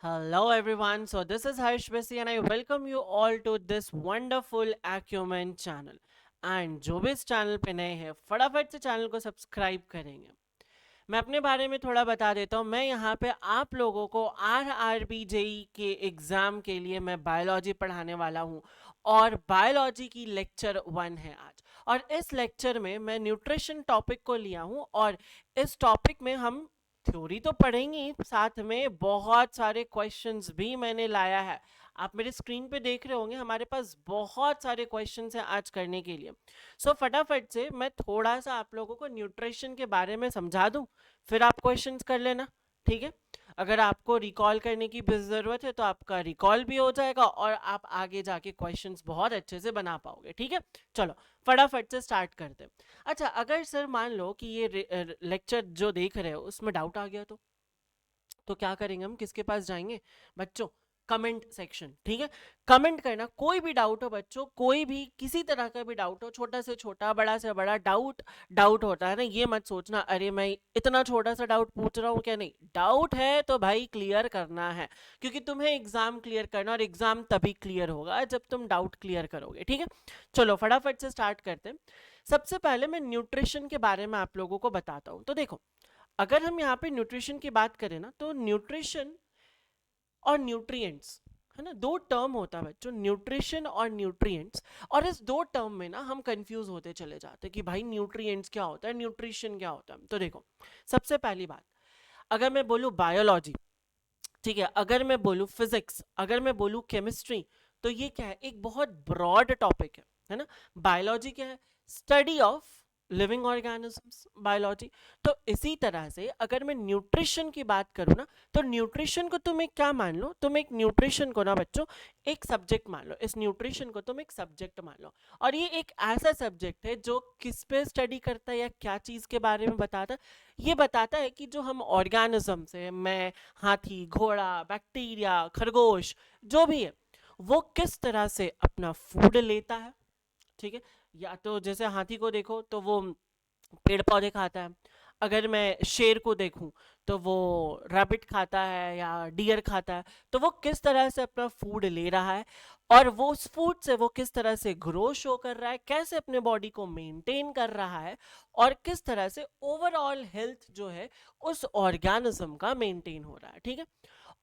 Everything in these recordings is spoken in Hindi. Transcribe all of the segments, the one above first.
Hello everyone, so this is Harsh Besi and I welcome you all to this wonderful Acumen channel. And जो भी इस चैनल पे नए हैं फटाफट से चैनल को सब्सक्राइब करेंगे। मैं अपने बारे में थोड़ा बता देता हूँ। मैं यहाँ पे आप लोगों को RRB जेई के एग्ज़ाम के लिए मैं बायोलॉजी पढ़ाने वाला हूँ और बायोलॉजी की लेक्चर 1 है आज। और इस लेक्चर में मैं न्यूट्रिशन टॉपिक को लिया हूँ और इस टॉपिक में हम थ्योरी तो पढ़ेंगे ही, साथ में बहुत सारे क्वेश्चंस भी मैंने लाया है। आप मेरे स्क्रीन पे देख रहे होंगे हमारे पास बहुत सारे क्वेश्चंस हैं आज करने के लिए। फटाफट से मैं थोड़ा सा आप लोगों को न्यूट्रिशन के बारे में समझा दूं, फिर आप क्वेश्चंस कर लेना। ठीक है, अगर आपको रिकॉल करने की भी ज़रूरत है तो आपका रिकॉल भी हो जाएगा और आप आगे जाके क्वेश्चंस बहुत अच्छे से बना पाओगे। ठीक है, चलो फटाफट से स्टार्ट करते हैं। अच्छा, अगर सर मान लो कि ये लेक्चर जो देख रहे हो उसमें डाउट आ गया तो क्या करेंगे हम, किसके पास जाएंगे बच्चों? Comment section. ठीक है, कमेंट करना, कोई भी डाउट हो बच्चों, कोई भी किसी तरह का भी डाउट हो, छोटा से छोटा बड़ा से बड़ा डाउट। डाउट होता है ना, ये मत सोचना अरे मैं इतना छोटा सा डाउट पूछ रहा हूँ क्या, नहीं, डाउट है तो भाई क्लियर करना है, क्योंकि तुम्हें एग्जाम क्लियर करना और एग्जाम तभी क्लियर होगा जब तुम डाउट क्लियर करोगे। ठीक है, चलो फटाफट से स्टार्ट करते हैं। सबसे पहले मैं न्यूट्रिशन के बारे में आप लोगों को बताता हूँ। तो देखो, अगर हम यहाँ पे न्यूट्रिशन की बात करें ना, तो न्यूट्रिशन और न्यूट्रिएंट्स, है ना, दो टर्म होता है बच्चों, न्यूट्रिशन और न्यूट्रिएंट्स। और इस दो टर्म में ना हम कंफ्यूज होते चले जाते हैं कि भाई न्यूट्रिएंट्स क्या होता है, न्यूट्रिशन क्या होता है। तो देखो, सबसे पहली बात, अगर मैं बोलूँ बायोलॉजी, ठीक है, अगर मैं बोलूँ फिजिक्स, अगर मैं बोलूँ केमिस्ट्री, तो ये क्या है, एक बहुत ब्रॉड टॉपिक है ना। बायोलॉजी क्या है? Study of living organisms, biology. तो इसी तरह से अगर मैं न्यूट्रिशन की बात करूँ ना, तो न्यूट्रिशन को तुम एक क्या मान लो, तुम एक न्यूट्रिशन को ना बच्चों एक सब्जेक्ट मान लो, इस न्यूट्रिशन को तुम एक सब्जेक्ट मान लो। और ये एक ऐसा सब्जेक्ट है जो किस पे स्टडी करता है या क्या चीज़ के बारे में बताता है, ये बताता है कि जो हम ऑर्गेनिज्म से, मैं, हाथी, घोड़ा, बैक्टीरिया, खरगोश, जो भी है, वो किस तरह से अपना फूड लेता है। ठीक है, या तो जैसे हाथी को देखो तो वो पेड़ पौधे खाता है, अगर मैं शेर को देखूं तो वो रैबिट खाता है या डियर खाता है, तो वो किस तरह से अपना फूड ले रहा है और वो उस फूड से वो किस तरह से ग्रो शो कर रहा है, कैसे अपने बॉडी को मेंटेन कर रहा है और किस तरह से ओवरऑल हेल्थ जो है उस ऑर्गेनिज्म का मेंटेन हो रहा है। ठीक है,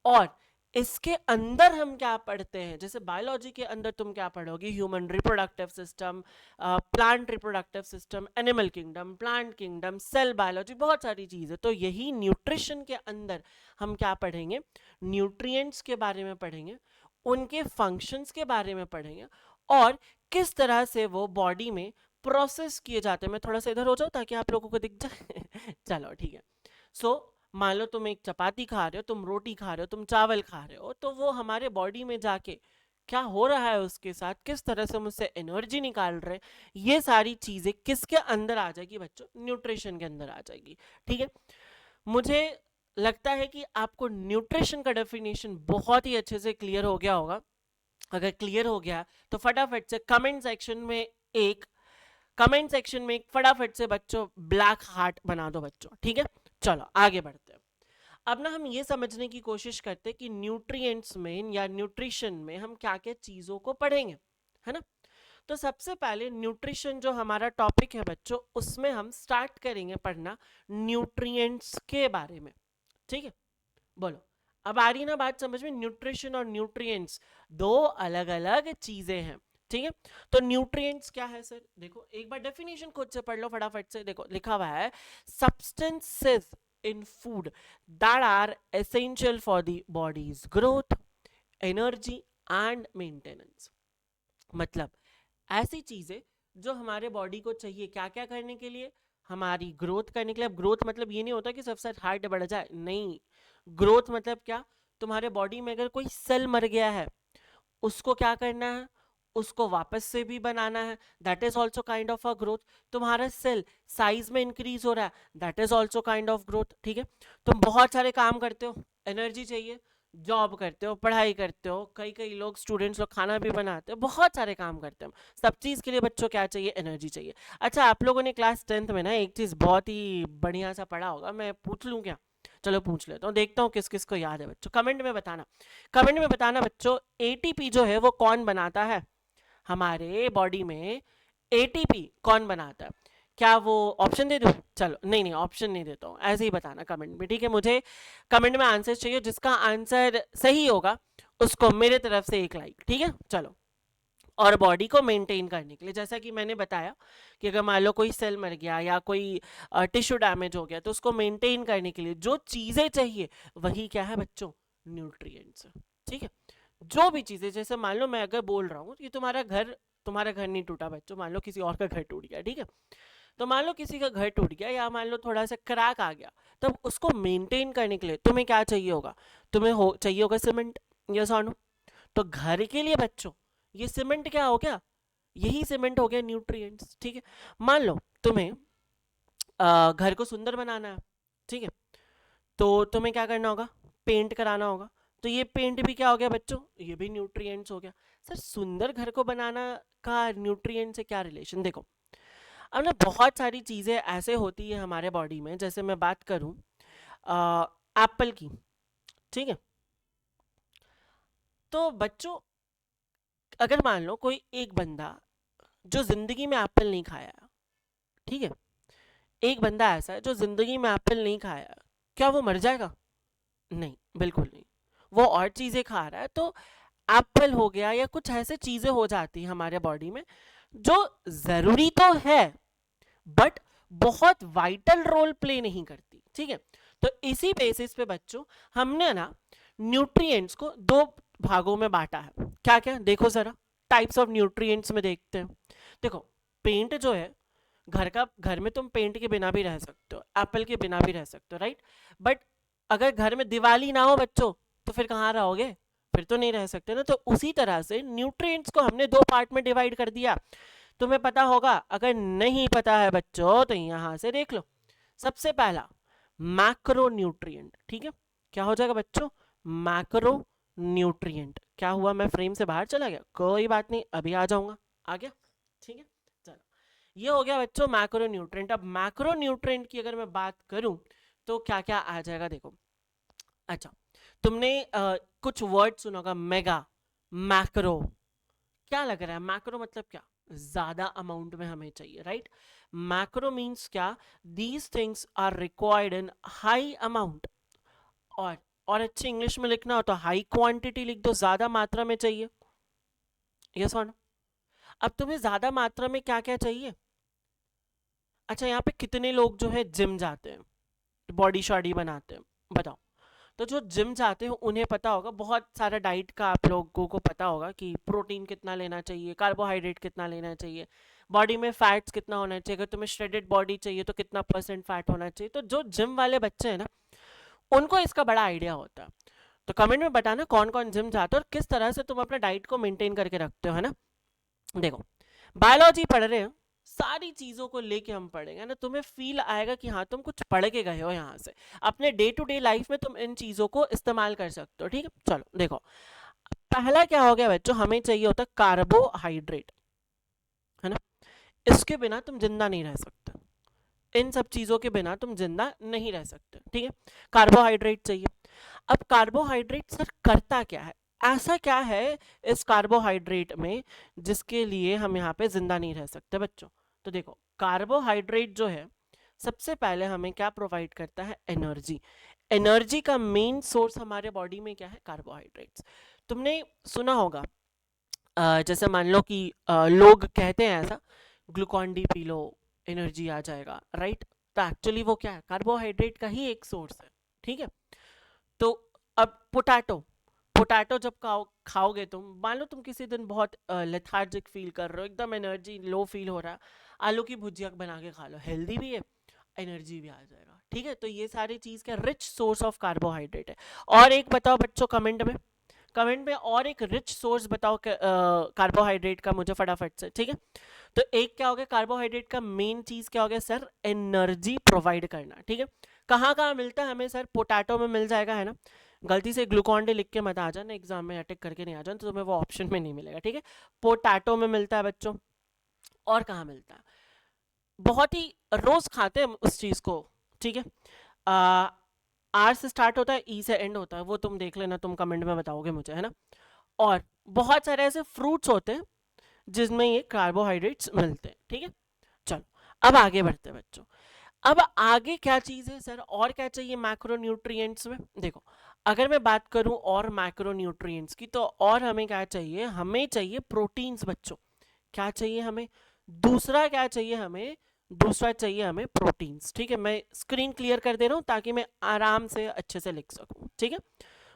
और इसके अंदर हम क्या पढ़ते हैं, जैसे बायोलॉजी के अंदर तुम क्या पढ़ोगे, human reproductive system, plant reproductive system, animal kingdom, plant kingdom, cell biology, बहुत सारी चीज़ें। तो यही न्यूट्रिशन के अंदर हम क्या पढ़ेंगे, न्यूट्रिएंट्स के बारे में पढ़ेंगे, उनके फंक्शंस के बारे में पढ़ेंगे और किस तरह से वो बॉडी में प्रोसेस किए जाते हैं। मैं थोड़ा सा इधर हो जाऊँ ताकि आप लोगों को दिख जाए चलो ठीक है। सो मान लो तुम एक चपाती खा रहे हो, तुम रोटी खा रहे हो, तुम चावल खा रहे हो, तो वो हमारे बॉडी में जाके क्या हो रहा है उसके साथ, किस तरह से हम उससे एनर्जी निकाल रहे हैं, ये सारी चीजें किसके अंदर आ जाएगी बच्चों, न्यूट्रिशन के अंदर आ जाएगी। ठीक है, मुझे लगता है कि आपको न्यूट्रिशन का डेफिनेशन बहुत ही अच्छे से क्लियर हो गया होगा। अगर क्लियर हो गया तो फटाफट से एक कमेंट सेक्शन में एक फटाफट से बच्चों ब्लैक हार्ट बना दो बच्चों। ठीक है, चलो आगे बढ़ते हैं। अब ना हम ये समझने की कोशिश करते हैं कि न्यूट्रिएंट्स में या न्यूट्रिशन में हम क्या क्या चीज़ों को पढ़ेंगे, है ना। तो सबसे पहले न्यूट्रिशन जो हमारा टॉपिक है बच्चों, उसमें हम स्टार्ट करेंगे पढ़ना न्यूट्रिएंट्स के बारे में। ठीक है, बोलो अब आ रही ना बात समझ में, न्यूट्रिशन और न्यूट्रिएंट्स दो अलग अलग चीजें हैं। ठीक है, तो न्यूट्रिएंट्स क्या है सर, देखो एक बार डेफिनेशन खुद से पढ़ लो फटाफट से। देखो लिखा हुआ है, substances in food that are essential for the body's growth, energy and maintenance. मतलब ऐसी चीजें जो हमारे बॉडी को चाहिए क्या क्या करने के लिए, हमारी ग्रोथ करने के लिए। अब ग्रोथ मतलब ये नहीं होता कि सबसे हाइट बढ़ जाए, नहीं, ग्रोथ मतलब क्या, तुम्हारे बॉडी में अगर कोई सेल मर गया है उसको क्या करना है, उसको वापस से भी बनाना है, that is also kind of a growth. तुम्हारा सेल साइज में इंक्रीज हो रहा है, that is also kind of growth. ठीक है, तुम बहुत सारे काम करते हो, एनर्जी चाहिए, जॉब करते हो, पढ़ाई करते हो, कई कई लोग स्टूडेंट्स लोग खाना भी बनाते हो, बहुत सारे काम करते हैं, सब चीज़ के लिए बच्चों क्या चाहिए, एनर्जी चाहिए। अच्छा, आप लोगों ने क्लास 10th में ना एक चीज़ बहुत ही बढ़िया सा पढ़ा होगा, मैं पूछ लूँ क्या? चलो पूछ लेता हूँ, देखता हूँ किस किस को याद है बच्चों, कमेंट में बताना। कमेंट में बताना बच्चों, एटीपी जो है वो कौन बनाता है हमारे बॉडी में? एटीपी कौन बनाता है? क्या वो ऑप्शन दे दूं? चलो नहीं नहीं, ऑप्शन नहीं देता हूँ, ऐसे ही बताना कमेंट में, ठीक है? मुझे कमेंट में आंसर चाहिए, जिसका आंसर सही होगा उसको मेरे तरफ से एक लाइक, ठीक है? चलो, और बॉडी को मेंटेन करने के लिए, जैसा कि मैंने बताया कि अगर मान लो कोई सेल मर गया या कोई टिश्यू डैमेज हो गया, तो उसको मेंटेन करने के लिए जो चीजें चाहिए वही क्या है बच्चों? न्यूट्रिएंट्स, ठीक है? जो भी चीजें, जैसे मान लो मैं अगर बोल रहा हूँ कि तुम्हारा घर नहीं टूटा बच्चों, मान लो किसी और का घर टूट गया, ठीक है? तो मान लो किसी का घर टूट गया या मान लो थोड़ा सा क्रैक आ गया, तब उसको मेंटेन करने के लिए तुम्हें क्या चाहिए होगा? तुम्हें चाहिए होगा सीमेंट, यस और नो? तो घर के लिए बच्चों ये सीमेंट क्या हो गया? यही सीमेंट हो गया न्यूट्रिएंट्स, ठीक है? मान लो तुम्हें घर को सुंदर बनाना है, ठीक है? तो तुम्हें क्या करना होगा? पेंट कराना होगा। तो ये पेंट भी क्या हो गया बच्चों? ये भी न्यूट्रिएंट्स हो गया। सर सुंदर घर को बनाना का न्यूट्रिएंट से क्या रिलेशन? देखो, अब ना बहुत सारी चीज़ें ऐसे होती है हमारे बॉडी में, जैसे मैं बात करूं एप्पल की, ठीक है? तो बच्चों अगर मान लो कोई एक बंदा जो जिंदगी में एप्पल नहीं खाया, ठीक है? एक बंदा ऐसा है जो जिंदगी में एप्पल नहीं खाया, क्या वो मर जाएगा? नहीं, बिल्कुल नहीं। वो और चीजें खा रहा है, तो एप्पल हो गया या कुछ ऐसे चीजें हो जाती हैं हमारे बॉडी में जो जरूरी तो है बट बहुत वाइटल रोल प्ले नहीं करती, ठीक है? तो इसी बेसिस पे बच्चों हमने ना न्यूट्रिएंट्स को दो भागों में बांटा है। क्या क्या? देखो जरा, टाइप्स ऑफ न्यूट्रिएंट्स में देखते हैं। देखो, पेंट जो है, घर में तुम पेंट के बिना भी रह सकते हो, एप्पल के बिना भी रह सकते हो, राइट? बट अगर घर में दिवाली ना हो बच्चों, तो फिर कहाँ रहोगे? फिर तो नहीं रह सकते ना। तो उसी तरह से न्यूट्रिएंट्स को हमने दो पार्ट में डिवाइड कर दिया। तुम्हें पता होगा, अगर नहीं पता है बच्चों तो यहां से देख लो। सबसे पहला मैक्रो न्यूट्रिएंट, ठीक है? क्या हो जाएगा बच्चों? Macro nutrient. क्या हुआ, मैं फ्रेम से बाहर चला गया? कोई बात नहीं, अभी आ जाऊंगा। आ गया, ठीक है? चलो, ये हो गया बच्चों मैक्रो न्यूट्रिएंट। अब मैक्रो न्यूट्रिएंट की अगर मैं बात करूं तो क्या क्या आ जाएगा, देखो। अच्छा, तुमने कुछ वर्ड सुना होगा, मेगा, मैक्रो। क्या लग रहा है मैक्रो मतलब क्या? ज्यादा अमाउंट में हमें चाहिए, राइट? मैक्रो मींस क्या? These things are required in high amount. और और अच्छे इंग्लिश में लिखना हो तो हाई क्वांटिटी लिख दो, ज्यादा मात्रा में चाहिए। यस और नो? अब तुम्हें ज्यादा मात्रा में क्या क्या चाहिए? अच्छा, यहाँ पे कितने लोग जो है जिम जाते हैं, बॉडी शॉडी बनाते हैं, बताओ? तो जो जिम जाते हैं उन्हें पता होगा, बहुत सारा डाइट का आप लोगों को पता होगा कि प्रोटीन कितना लेना चाहिए, कार्बोहाइड्रेट कितना लेना चाहिए, बॉडी में फैट्स कितना होना चाहिए, अगर तुम्हें श्रेडेड बॉडी चाहिए तो कितना परसेंट फैट होना चाहिए। तो जो जिम वाले बच्चे हैं ना, उनको इसका बड़ा आइडिया होता है। तो कमेंट में बताना कौन कौन जिम जाते हो और किस तरह से तुम अपना डाइट को मेंटेन करके रखते हो, है ना? देखो, बायोलॉजी पढ़ रहे हो, सारी चीजों को लेके हम पढ़ेंगे ना, तुम्हें फील आएगा कि हाँ तुम कुछ पढ़ के गए हो यहाँ से। अपने डे टू डे लाइफ में तुम इन चीजों को इस्तेमाल कर सकते हो, ठीक है? चलो देखो, पहला क्या हो गया बच्चों, हमें चाहिए होता कार्बोहाइड्रेट, है ना? इसके बिना तुम जिंदा नहीं रह सकते, इन सब चीजों के बिना तुम जिंदा नहीं रह सकते, ठीक है? कार्बोहाइड्रेट चाहिए। अब कार्बोहाइड्रेट सर करता क्या है? ऐसा क्या है इस कार्बोहाइड्रेट में जिसके लिए हम यहाँ पे जिंदा नहीं रह सकते बच्चों? तो देखो, कार्बोहाइड्रेट जो है सबसे पहले हमें क्या प्रोवाइड करता है? एनर्जी। एनर्जी का मेन सोर्स हमारे बॉडी में क्या है? कार्बोहाइड्रेट्स। तुमने सुना होगा, जैसे मान लो कि लोग कहते हैं ऐसा, ग्लूकॉन डी पी लो एनर्जी आ जाएगा, राइट? तो एक्चुअली वो क्या है? कार्बोहाइड्रेट का ही एक सोर्स है, ठीक है? तो अब पोटैटो, पोटैटो जब खाओगे तुम, मान लो तुम किसी दिन बहुत लेथार्जिक फील कर रहे हो, एकदम एनर्जी लो फील हो रहा है, आलू की भुजिया बना के खा लो, हेल्दी भी है, एनर्जी भी आ जाएगा, ठीक है? तो ये सारी चीज का रिच सोर्स ऑफ कार्बोहाइड्रेट है। और एक बताओ बच्चों कमेंट में, कमेंट में और एक रिच सोर्स बताओ कार्बोहाइड्रेट का मुझे फटाफट से, ठीक है? तो एक क्या हो गया कार्बोहाइड्रेट का मेन चीज, क्या हो गया सर? एनर्जी प्रोवाइड करना, ठीक है? कहाँ कहाँ मिलता है हमें सर? पोटैटो में मिल जाएगा, है ना? गलती से ग्लूकॉन डी लिख के मत आ जाना एग्जाम में, अटैक करके नहीं आ जाना, तो तुम्हें वो ऑप्शन में नहीं मिलेगा, ठीक है? पोटैटो में मिलता है बच्चों। और कहाँ मिलता है? बहुत ही रोज खाते हैं उस चीज को, ठीक है? आर से स्टार्ट होता है, ई से एंड होता है, वो तुम देख लेना, तुम कमेंट में बताओगे मुझे, है ना। और बहुत सारे ऐसे फ्रूट्स होते हैं जिसमें ये कार्बोहाइड्रेट्स मिलते हैं, ठीक है। चलो अब आगे बढ़ते हैं बच्चों। अब आगे क्या चीज़ है सर, और क्या चाहिए मैक्रोन्यूट्रिएंट्स में? देखो, अगर मैं बात करूं और मैक्रोन्यूट्रिएंट्स की, तो और हमें क्या चाहिए? हमें चाहिए प्रोटीन्स बच्चों। क्या चाहिए हमें? दूसरा क्या चाहिए हमें? दूसरा चाहिए हमें प्रोटीन्स, ठीक है। मैं स्क्रीन क्लियर कर दे रहा हूं ताकि मैं आराम से अच्छे से लिख सकूं, ठीक है।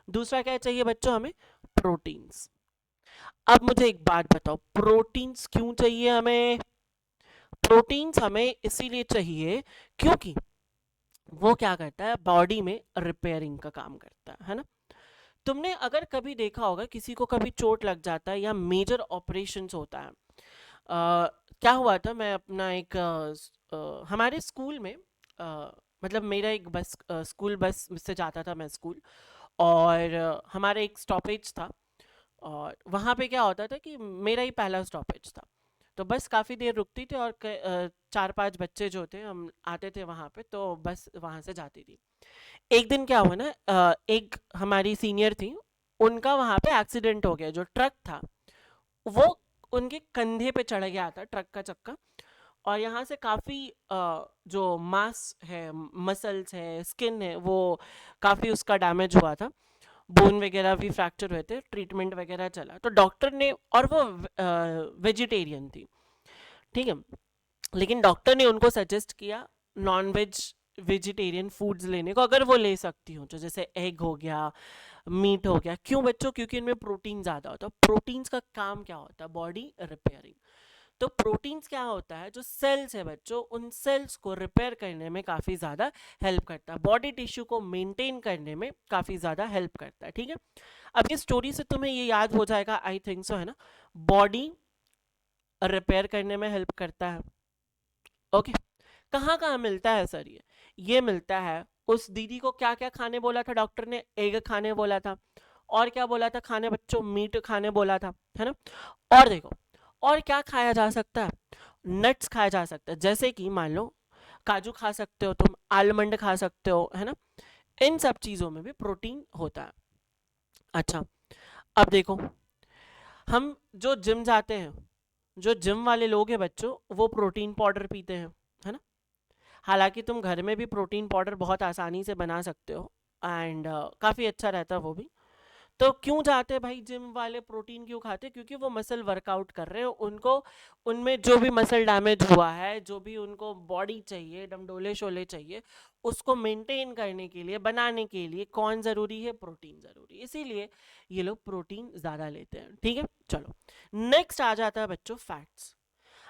दूसरा क्या चाहिए बच्चों? हमें प्रोटीन्स। अब मुझे एक बात बताओ, प्रोटीन्स क्यों चाहिए हमें? प्रोटीन्स हमें इसीलिए चाहिए क्योंकि वो क्या करता है, बॉडी में रिपेयरिंग का काम करता है ना। तुमने अगर कभी देखा होगा, किसी को कभी चोट लग जाता है या मेजर ऑपरेशंस होता है। क्या हुआ था, मैं अपना एक हमारे स्कूल में, मतलब मेरा एक बस, स्कूल बस से जाता था मैं स्कूल, और हमारा एक स्टॉपेज था, और वहाँ पे क्या होता था कि मेरा ही पहला स्टॉपेज था, तो बस काफ़ी देर रुकती थी, और 4-5 बच्चे जो थे हम आते थे वहाँ पे, तो बस वहाँ से जाती थी। एक दिन क्या हुआ ना, एक हमारी सीनियर थी, उनका वहाँ पे एक्सीडेंट हो गया। जो ट्रक था वो उनके कंधे पे चढ़ गया था, ट्रक का चक्का, और यहाँ से काफ़ी जो मांस है, मसल्स है, स्किन है, वो काफ़ी उसका डैमेज हुआ था। बोन वगैरह भी फ्रैक्चर हुए थे, ट्रीटमेंट वगैरह चला, तो डॉक्टर ने, और वो वेजिटेरियन थी, ठीक है, लेकिन डॉक्टर ने उनको सजेस्ट किया नॉन वेज वेजिटेरियन फूड्स लेने को, अगर वो ले सकती हो, तो जैसे एग हो गया, मीट हो गया। क्यों बच्चों? क्योंकि इनमें प्रोटीन ज़्यादा होता है। प्रोटीन्स का काम क्या होता है? Body repairing. तो प्रोटीन्स क्या होता है? जो सेल्स है बच्चों, उन सेल्स को रिपेयर करने में काफ़ी ज़्यादा हेल्प करता है, बॉडी टिश्यू को मेंटेन करने में काफ़ी ज़्यादा हेल्प करता है, ठीक है। अब ये स्टोरी से तुम्हें ये याद हो जाएगा, आई थिंक सो, है ना। बॉडी रिपेयर करने में हेल्प करता है, ओके। कहाँ कहाँ मिलता है सर ये मिलता है, उस दीदी को क्या क्या खाने बोला था डॉक्टर ने? एग खाने बोला था, और क्या बोला था खाने बच्चों? मीट खाने बोला था, है ना। और देखो, और क्या खाया जा सकता है? नट्स खाया जा सकता है, जैसे कि मान लो काजू खा सकते हो तुम, आलमंड खा सकते हो, है ना। इन सब चीज़ों में भी प्रोटीन होता है। अच्छा, अब देखो, हम जो जिम जाते हैं, जो जिम वाले लोग हैं बच्चों, वो प्रोटीन पाउडर पीते हैं, है ना। हालांकि तुम घर में भी प्रोटीन पाउडर बहुत आसानी से बना सकते हो, एंड काफ़ी अच्छा रहता है वो भी। तो क्यों जाते हैं भाई जिम वाले प्रोटीन क्यों खाते हैं? क्योंकि वो मसल वर्कआउट कर रहे हो, उनको उनमें जो भी मसल डैमेज हुआ है, जो भी उनको बॉडी चाहिए, डमडोले शोले चाहिए, उसको मेंटेन करने के लिए, बनाने के लिए कौन ज़रूरी है? प्रोटीन ज़रूरी है। इसीलिए ये लोग प्रोटीन ज़्यादा लेते हैं, ठीक है। चलो, नेक्स्ट आ जाता है बच्चों फैट्स।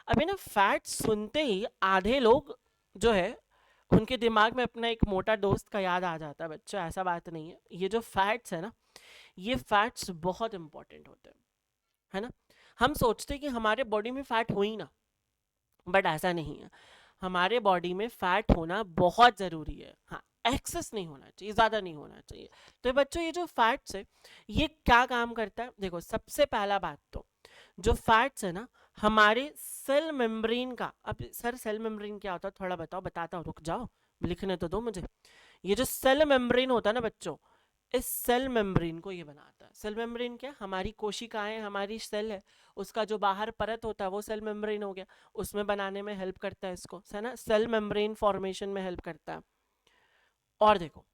अभी ना फैट्स सुनते ही आधे लोग जो है, उनके दिमाग में अपना एक मोटा दोस्त का याद आ जाता है बच्चों। ऐसा बात नहीं है, ये जो फैट्स है ना, ये फैट्स बहुत इंपॉर्टेंट होते हैं, है ना। हम सोचते हैं कि हमारे बॉडी में फैट हो ही ना, बट ऐसा नहीं है। हमारे बॉडी में फैट होना बहुत ज़रूरी है, हाँ, एक्सेस नहीं होना चाहिए, ज़्यादा नहीं होना चाहिए। तो बच्चों, ये जो फैट्स है, ये क्या काम करता है? देखो, सबसे पहला बात तो, जो फैट्स है ना, हमारे सेल मेम्ब्रेन का, अब सर सेल मेम्ब्रेन क्या होता है थोड़ा बताओ, बताता हूँ, रुक जाओ, लिखने तो दो मुझे। ये जो सेल मेम्ब्रेन होता है ना बच्चों, इस सेल मेम्ब्रेन को ये बनाता है। सेल मेम्ब्रेन क्या? हमारी कोशिकाएं, हमारी सेल है, उसका जो बाहर परत होता है वो सेल मेम्ब्रेन हो गया, उसमें बनाने में हेल्प करता है इसको, है ना, सेल मेम्ब्रेन फॉर्मेशन में हेल्प करता है। और देखो,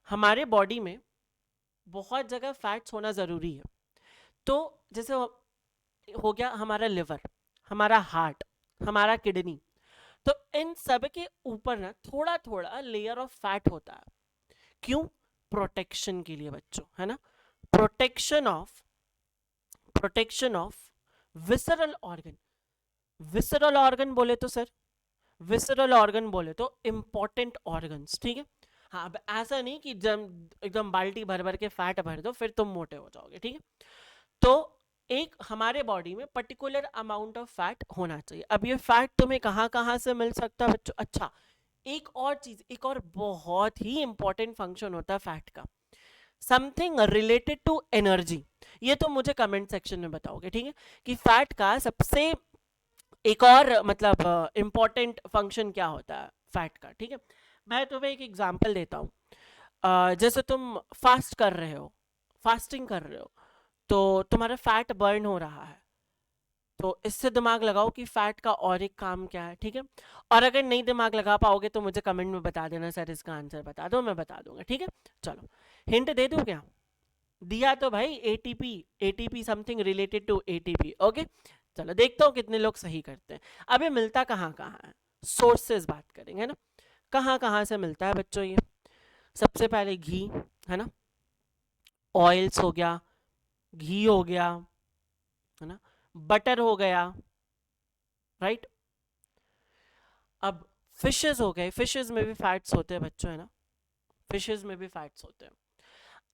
हमारे बॉडी में बहुत जगह फैट्स होना ज़रूरी है। तो जैसे हो गया हमारा लिवर, हमारा हार्ट, हमारा किडनी, तो इन सब के ऊपर ना थोड़ा थोड़ा लेयर ऑफ फैट होता है। क्यों? प्रोटेक्शन के लिए बच्चों, है ना। Protection of protection of visceral organ. Visceral organ बोले तो सर, विसरल ऑर्गन बोले तो इंपॉर्टेंट ऑर्गन्स, ठीक है। हाँ, अब ऐसा नहीं कि जब एकदम बाल्टी भर भर के फैट भर दो फिर तुम मोटे हो जाओगे, ठीक है। तो एक हमारे बॉडी में पर्टिकुलर अमाउंट ऑफ फैट होना चाहिए। अब ये फैट तुम्हें कहाँ कहाँ से मिल सकता है बच्चों? अच्छा, एक और चीज, एक और बहुत ही इंपॉर्टेंट फंक्शन होता है फैट का, समथिंग रिलेटेड टू एनर्जी। ये तो मुझे कमेंट सेक्शन में बताओगे, ठीक है, कि फैट का सबसे एक और मतलब इंपॉर्टेंट फंक्शन क्या होता है फैट का, ठीक है। मैं तुम्हें एक एग्जांपल देता हूँ। जैसे तुम फास्ट कर रहे हो, फास्टिंग कर रहे हो, तो तुम्हारा फैट बर्न हो रहा है, तो इससे दिमाग लगाओ कि फैट का और एक काम क्या है, ठीक है। और अगर नहीं दिमाग लगा पाओगे तो मुझे कमेंट में बता देना, सर इसका आंसर बता दो, मैं बता दूंगा, ठीक है। चलो हिंट दे दूं क्या? दिया तो भाई, ATP, ATP something related to ATP, okay. चलो देखता हूँ कितने लोग सही करते हैं। अब ये मिलता कहाँ कहाँ है, सोर्सेज बात करेंगे ना, कहाँ कहाँ से मिलता है बच्चों ये। सबसे पहले घी, है ना, ऑयल्स हो गया, घी हो गया, है ना, बटर हो गया, राइट। अब फिशेस हो गए, फिशेस में भी फैट्स होते हैं बच्चों, है ना, फिशेस में भी फैट्स होते हैं।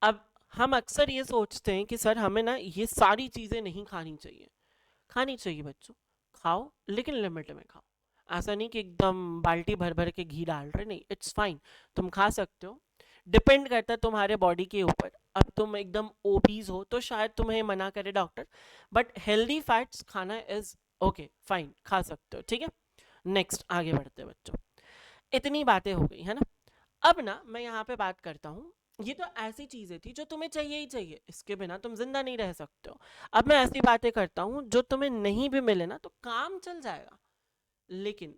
अब हम अक्सर ये सोचते हैं कि सर हमें ना ये सारी चीज़ें नहीं खानी चाहिए। खानी चाहिए बच्चों, खाओ लेकिन लिमिट में खाओ। ऐसा नहीं कि एकदम बाल्टी भर भर के घी डाल रहे, नहीं, इट्स फाइन, तुम खा सकते हो। डिपेंड करता है तुम्हारे बॉडी के ऊपर। अब तुम एकदम ओबीज हो तो शायद तुम्हें मना करे डॉक्टर, बट हेल्दी फैट्स खाना इज ओके, फाइन, खा सकते हो, ठीक है। नेक्स्ट आगे बढ़ते हैं बच्चों। इतनी बातें हो गई है ना। अब ना मैं यहाँ पे बात करता हूँ, ये तो ऐसी चीजें थी जो तुम्हें चाहिए ही चाहिए, इसके बिना तुम जिंदा नहीं रह सकते हो। अब मैं ऐसी बातें करता हूँ जो तुम्हें नहीं भी मिले ना तो काम चल जाएगा, लेकिन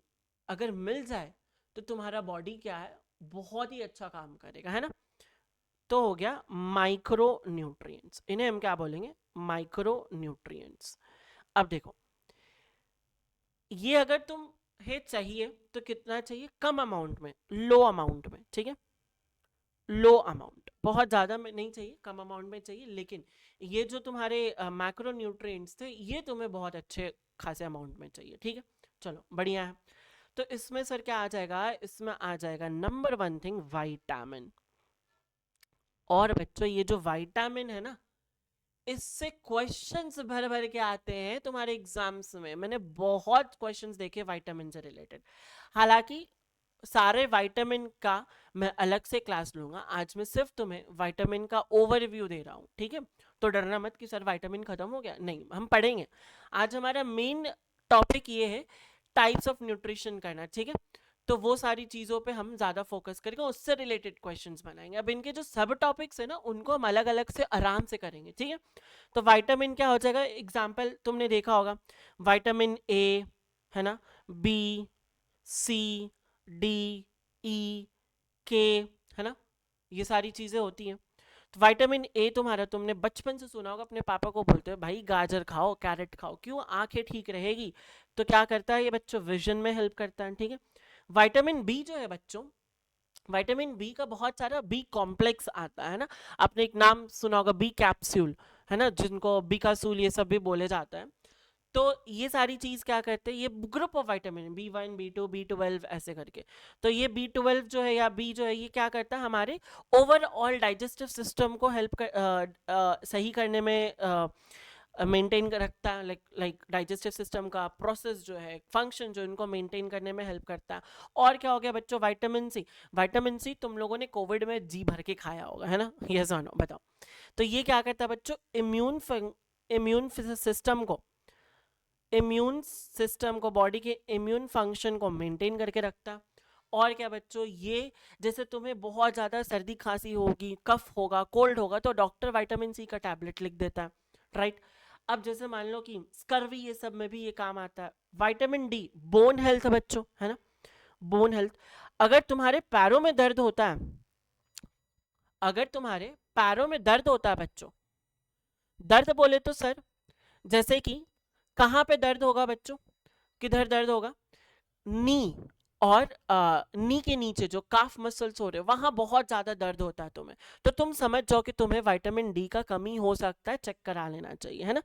अगर मिल जाए तो तुम्हारा बॉडी क्या है, बहुत ही अच्छा काम करेगा, है ना। तो हो गया माइक्रो न्यूट्रिएंट्स, इन्हें हम क्या बोलेंगे, माइक्रो न्यूट्रिएंट्स। अब देखो, ये अगर तुम है चाहिए तो कितना चाहिए, कम अमाउंट में, लो अमाउंट में, ठीक है, लो अमाउंट, बहुत ज़्यादा में नहीं चाहिए, कम अमाउंट में चाहिए। लेकिन ये जो तुम्हारे मैक्रो न्यूट्रिएंट्स थे ये तुम्हें बहुत अच्छे खासे अमाउंट में चाहिए, ठीक है। चलो बढ़िया है। तो इसमें सर क्या आ जाएगा, इसमें आ जाएगा नंबर वन थिंग, विटामिन। और बच्चों ये जो विटामिन है ना, इससे क्वेश्चंस भर भर के आते हैं तुम्हारे एग्जाम्स में। मैंने बहुत क्वेश्चंस देखे विटामिन से रिलेटेड। हालांकि सारे विटामिन का मैं अलग से क्लास लूंगा, आज मैं सिर्फ तुम्हें विटामिन का ओवरव्यू दे रहा हूँ, ठीक है। तो डरना मत कि सर विटामिन खत्म हो गया, नहीं, हम पढ़ेंगे। आज हमारा मेन टॉपिक ये है टाइप्स ऑफ न्यूट्रिशन करना, ठीक है। तो वो सारी चीज़ों पे हम ज़्यादा फोकस करेंगे, उससे रिलेटेड क्वेश्चंस बनाएंगे। अब इनके जो सब टॉपिक्स है ना उनको हम अलग अलग से आराम से करेंगे, ठीक है। तो विटामिन क्या हो जाएगा, एग्जाम्पल तुमने देखा होगा, विटामिन ए, है ना, बी, सी, डी, ई, के, है ना, ये सारी चीज़ें होती हैं। तो विटामिन ए तुम्हारा, तुमने बचपन से सुना होगा, अपने पापा को बोलते हैं भाई गाजर खाओ, कैरेट खाओ, क्यों, आंखें ठीक रहेगी। तो क्या करता है ये बच्चों, विजन में हेल्प करता है, ठीक है। विटामिन बी जो है बच्चों, विटामिन बी का बहुत सारा बी कॉम्प्लेक्स आता है ना, आपने एक नाम सुना होगा बी कैप्सूल, है ना, जिनको बीकासूल ये सब भी बोले जाता है। तो ये सारी चीज क्या करते हैं, ये group of vitamin B1 B2 B12 ऐसे करके। तो ये B12 जो है या बी जो है, ये क्या करता है, हमारे ओवरऑल डाइजेस्टिव सिस्टम को हेल्प सही करने में मेंटेन रखता है, लाइक डाइजेस्टिव सिस्टम का प्रोसेस जो है, फंक्शन जो इनको मेंटेन करने में हेल्प करता है। और क्या हो गया बच्चों, विटामिन सी। विटामिन सी तुम लोगों ने कोविड में जी भर के खाया होगा, है ना, यस और नो बताओ। तो ये क्या करता है बच्चों, इम्यून सिस्टम को, इम्यून सिस्टम को, बॉडी के इम्यून फंक्शन को मेंटेन करके रखता है। और क्या बच्चों, ये जैसे तुम्हें बहुत ज़्यादा सर्दी खांसी होगी, कफ होगा, कोल्ड होगा, तो डॉक्टर विटामिन सी का टैबलेट लिख देता है, राइट। अब जैसे मान लो कि स्कर्वी, ये सब में भी ये काम आता है। विटामिन डी, बोन हेल्थ बच्चों, है ना, बोन हेल्थ। अगर तुम्हारे पैरों में दर्द होता है, अगर तुम्हारे पैरों में दर्द होता है बच्चों, दर्द बोले तो सर, जैसे कि कहाँ पे दर्द होगा बच्चों, किधर दर्द होगा, नी, और नी के नीचे जो काफ मसल्स हो रहे हैं वहां बहुत ज्यादा दर्द होता है तुम्हें, तो तुम समझ जाओ कि तुम्हें विटामिन डी का कमी हो सकता है, चेक करा लेना चाहिए, है ना।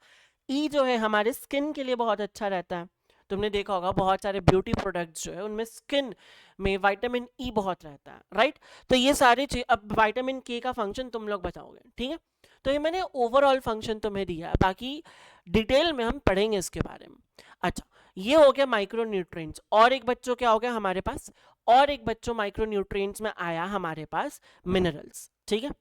ई जो है हमारे स्किन के लिए बहुत अच्छा रहता है। तुमने देखा होगा बहुत सारे ब्यूटी प्रोडक्ट्स जो है उनमें स्किन में विटामिन ई बहुत रहता है, राइट। तो ये सारी चीज, अब विटामिन के का फंक्शन तुम लोग बताओगे, ठीक है। तो ये मैंने ओवरऑल फंक्शन तुम्हें दिया है, बाकी डिटेल में हम पढ़ेंगे इसके बारे में। अच्छा, ये हो गया माइक्रो न्यूट्रिएंट्स। और एक बच्चों क्या हो गया हमारे पास, और एक बच्चों माइक्रो न्यूट्रिएंट्स में आया हमारे पास मिनरल्स, ठीक है,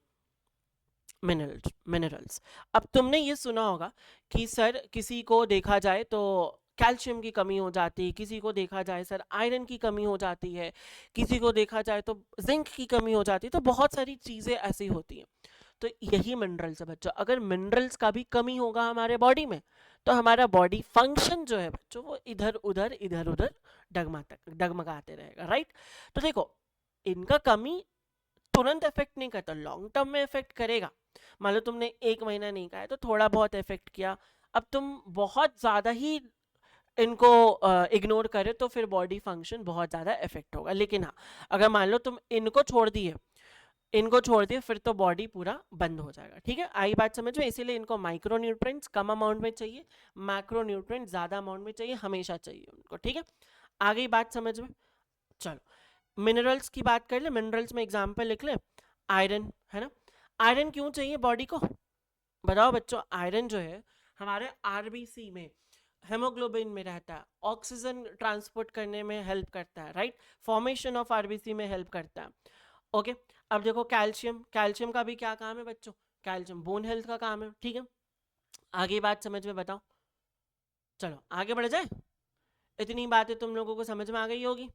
मिनरल्स। मिनरल्स, अब तुमने ये सुना होगा कि सर किसी को देखा जाए तो कैल्शियम की कमी हो जाती है, किसी को देखा जाए सर आयरन की कमी हो जाती है, किसी को देखा जाए तो जिंक की कमी हो जाती है, तो बहुत सारी चीज़ें ऐसी होती हैं। तो यही मिनरल्स है बच्चों, अगर मिनरल्स का भी कमी होगा हमारे बॉडी में तो हमारा बॉडी फंक्शन जो है बच्चों वो इधर उधर डगमगाते रहेगा, राइट। तो देखो, इनका कमी तुरंत इफेक्ट नहीं करता, लॉन्ग टर्म में इफेक्ट करेगा। मान लो तुमने एक महीना नहीं खाया तो थोड़ा बहुत इफेक्ट किया, अब तुम बहुत ज़्यादा ही इनको इग्नोर करे तो फिर बॉडी फंक्शन बहुत ज़्यादा इफेक्ट होगा। लेकिन हाँ, अगर मान लो तुम इनको छोड़ दिए फिर तो बॉडी पूरा बंद हो जाएगा। ठीक है, आई बात समझ में। इसीलिए इनको माइक्रो न्यूट्रिएंट्स कम अमाउंट में चाहिए, मैक्रो न्यूट्रिएंट्स ज़्यादा अमाउंट में चाहिए, हमेशा चाहिए उनको। ठीक है, आ गई बात समझ में। चलो मिनरल्स की बात कर ले, मिनरल्स में एग्जांपल लिख ले, आयरन है ना। आयरन क्यों चाहिए बॉडी को, बताओ बच्चों। आयरन जो है हमारे आरबीसी में, हेमोग्लोबिन में रहता है, ऑक्सीजन ट्रांसपोर्ट करने में हेल्प करता है, राइट, फॉर्मेशन ऑफ आरबीसी में हेल्प करता है। ओके, अब देखो कैल्शियम, कैल्शियम का भी क्या काम है बच्चों, कैल्शियम बोन हेल्थ का काम है। ठीक है, आगे बात समझ में, बताओ। चलो आगे बढ़ जाए, इतनी बातें तुम लोगों को समझ में आ गई होगी।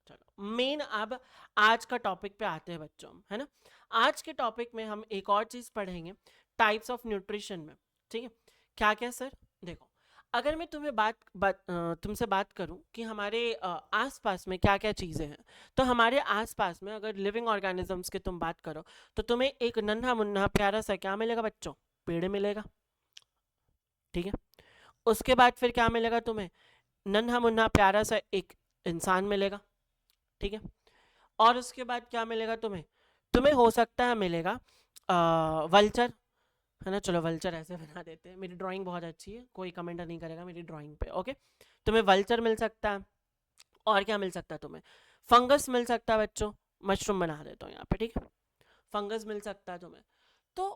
चलो मेन अब आज का टॉपिक पे आते हैं बच्चों, है ना। आज के टॉपिक में हम एक और चीज पढ़ेंगे, टाइप्स ऑफ न्यूट्रिशन में। ठीक है, क्या क्या सर, देखो, अगर मैं तुमसे बात करूं कि हमारे आसपास में क्या क्या चीज़ें हैं, तो हमारे आसपास में अगर लिविंग ऑर्गेनिजम्स की तुम बात करो तो तुम्हें एक नन्हा मुन्ना प्यारा सा क्या मिलेगा बच्चों, पेड़ मिलेगा। ठीक है, उसके बाद फिर क्या मिलेगा तुम्हें, नन्हा मुन्ना प्यारा सा एक इंसान मिलेगा। ठीक है, और उसके बाद क्या मिलेगा तुम्हें, तुम्हें हो सकता है मिलेगा वल्चर, है ना। चलो वल्चर ऐसे बना देते हैं, मेरी ड्राइंग बहुत अच्छी है, कोई कमेंट नहीं करेगा मेरी ड्राइंग पे। ओके, तुम्हें वल्चर मिल सकता है, और क्या मिल सकता है तुम्हें, फंगस मिल सकता है बच्चों, मशरूम बना देता हूँ यहाँ पे। ठीक है, फंगस मिल सकता है तुम्हें। तो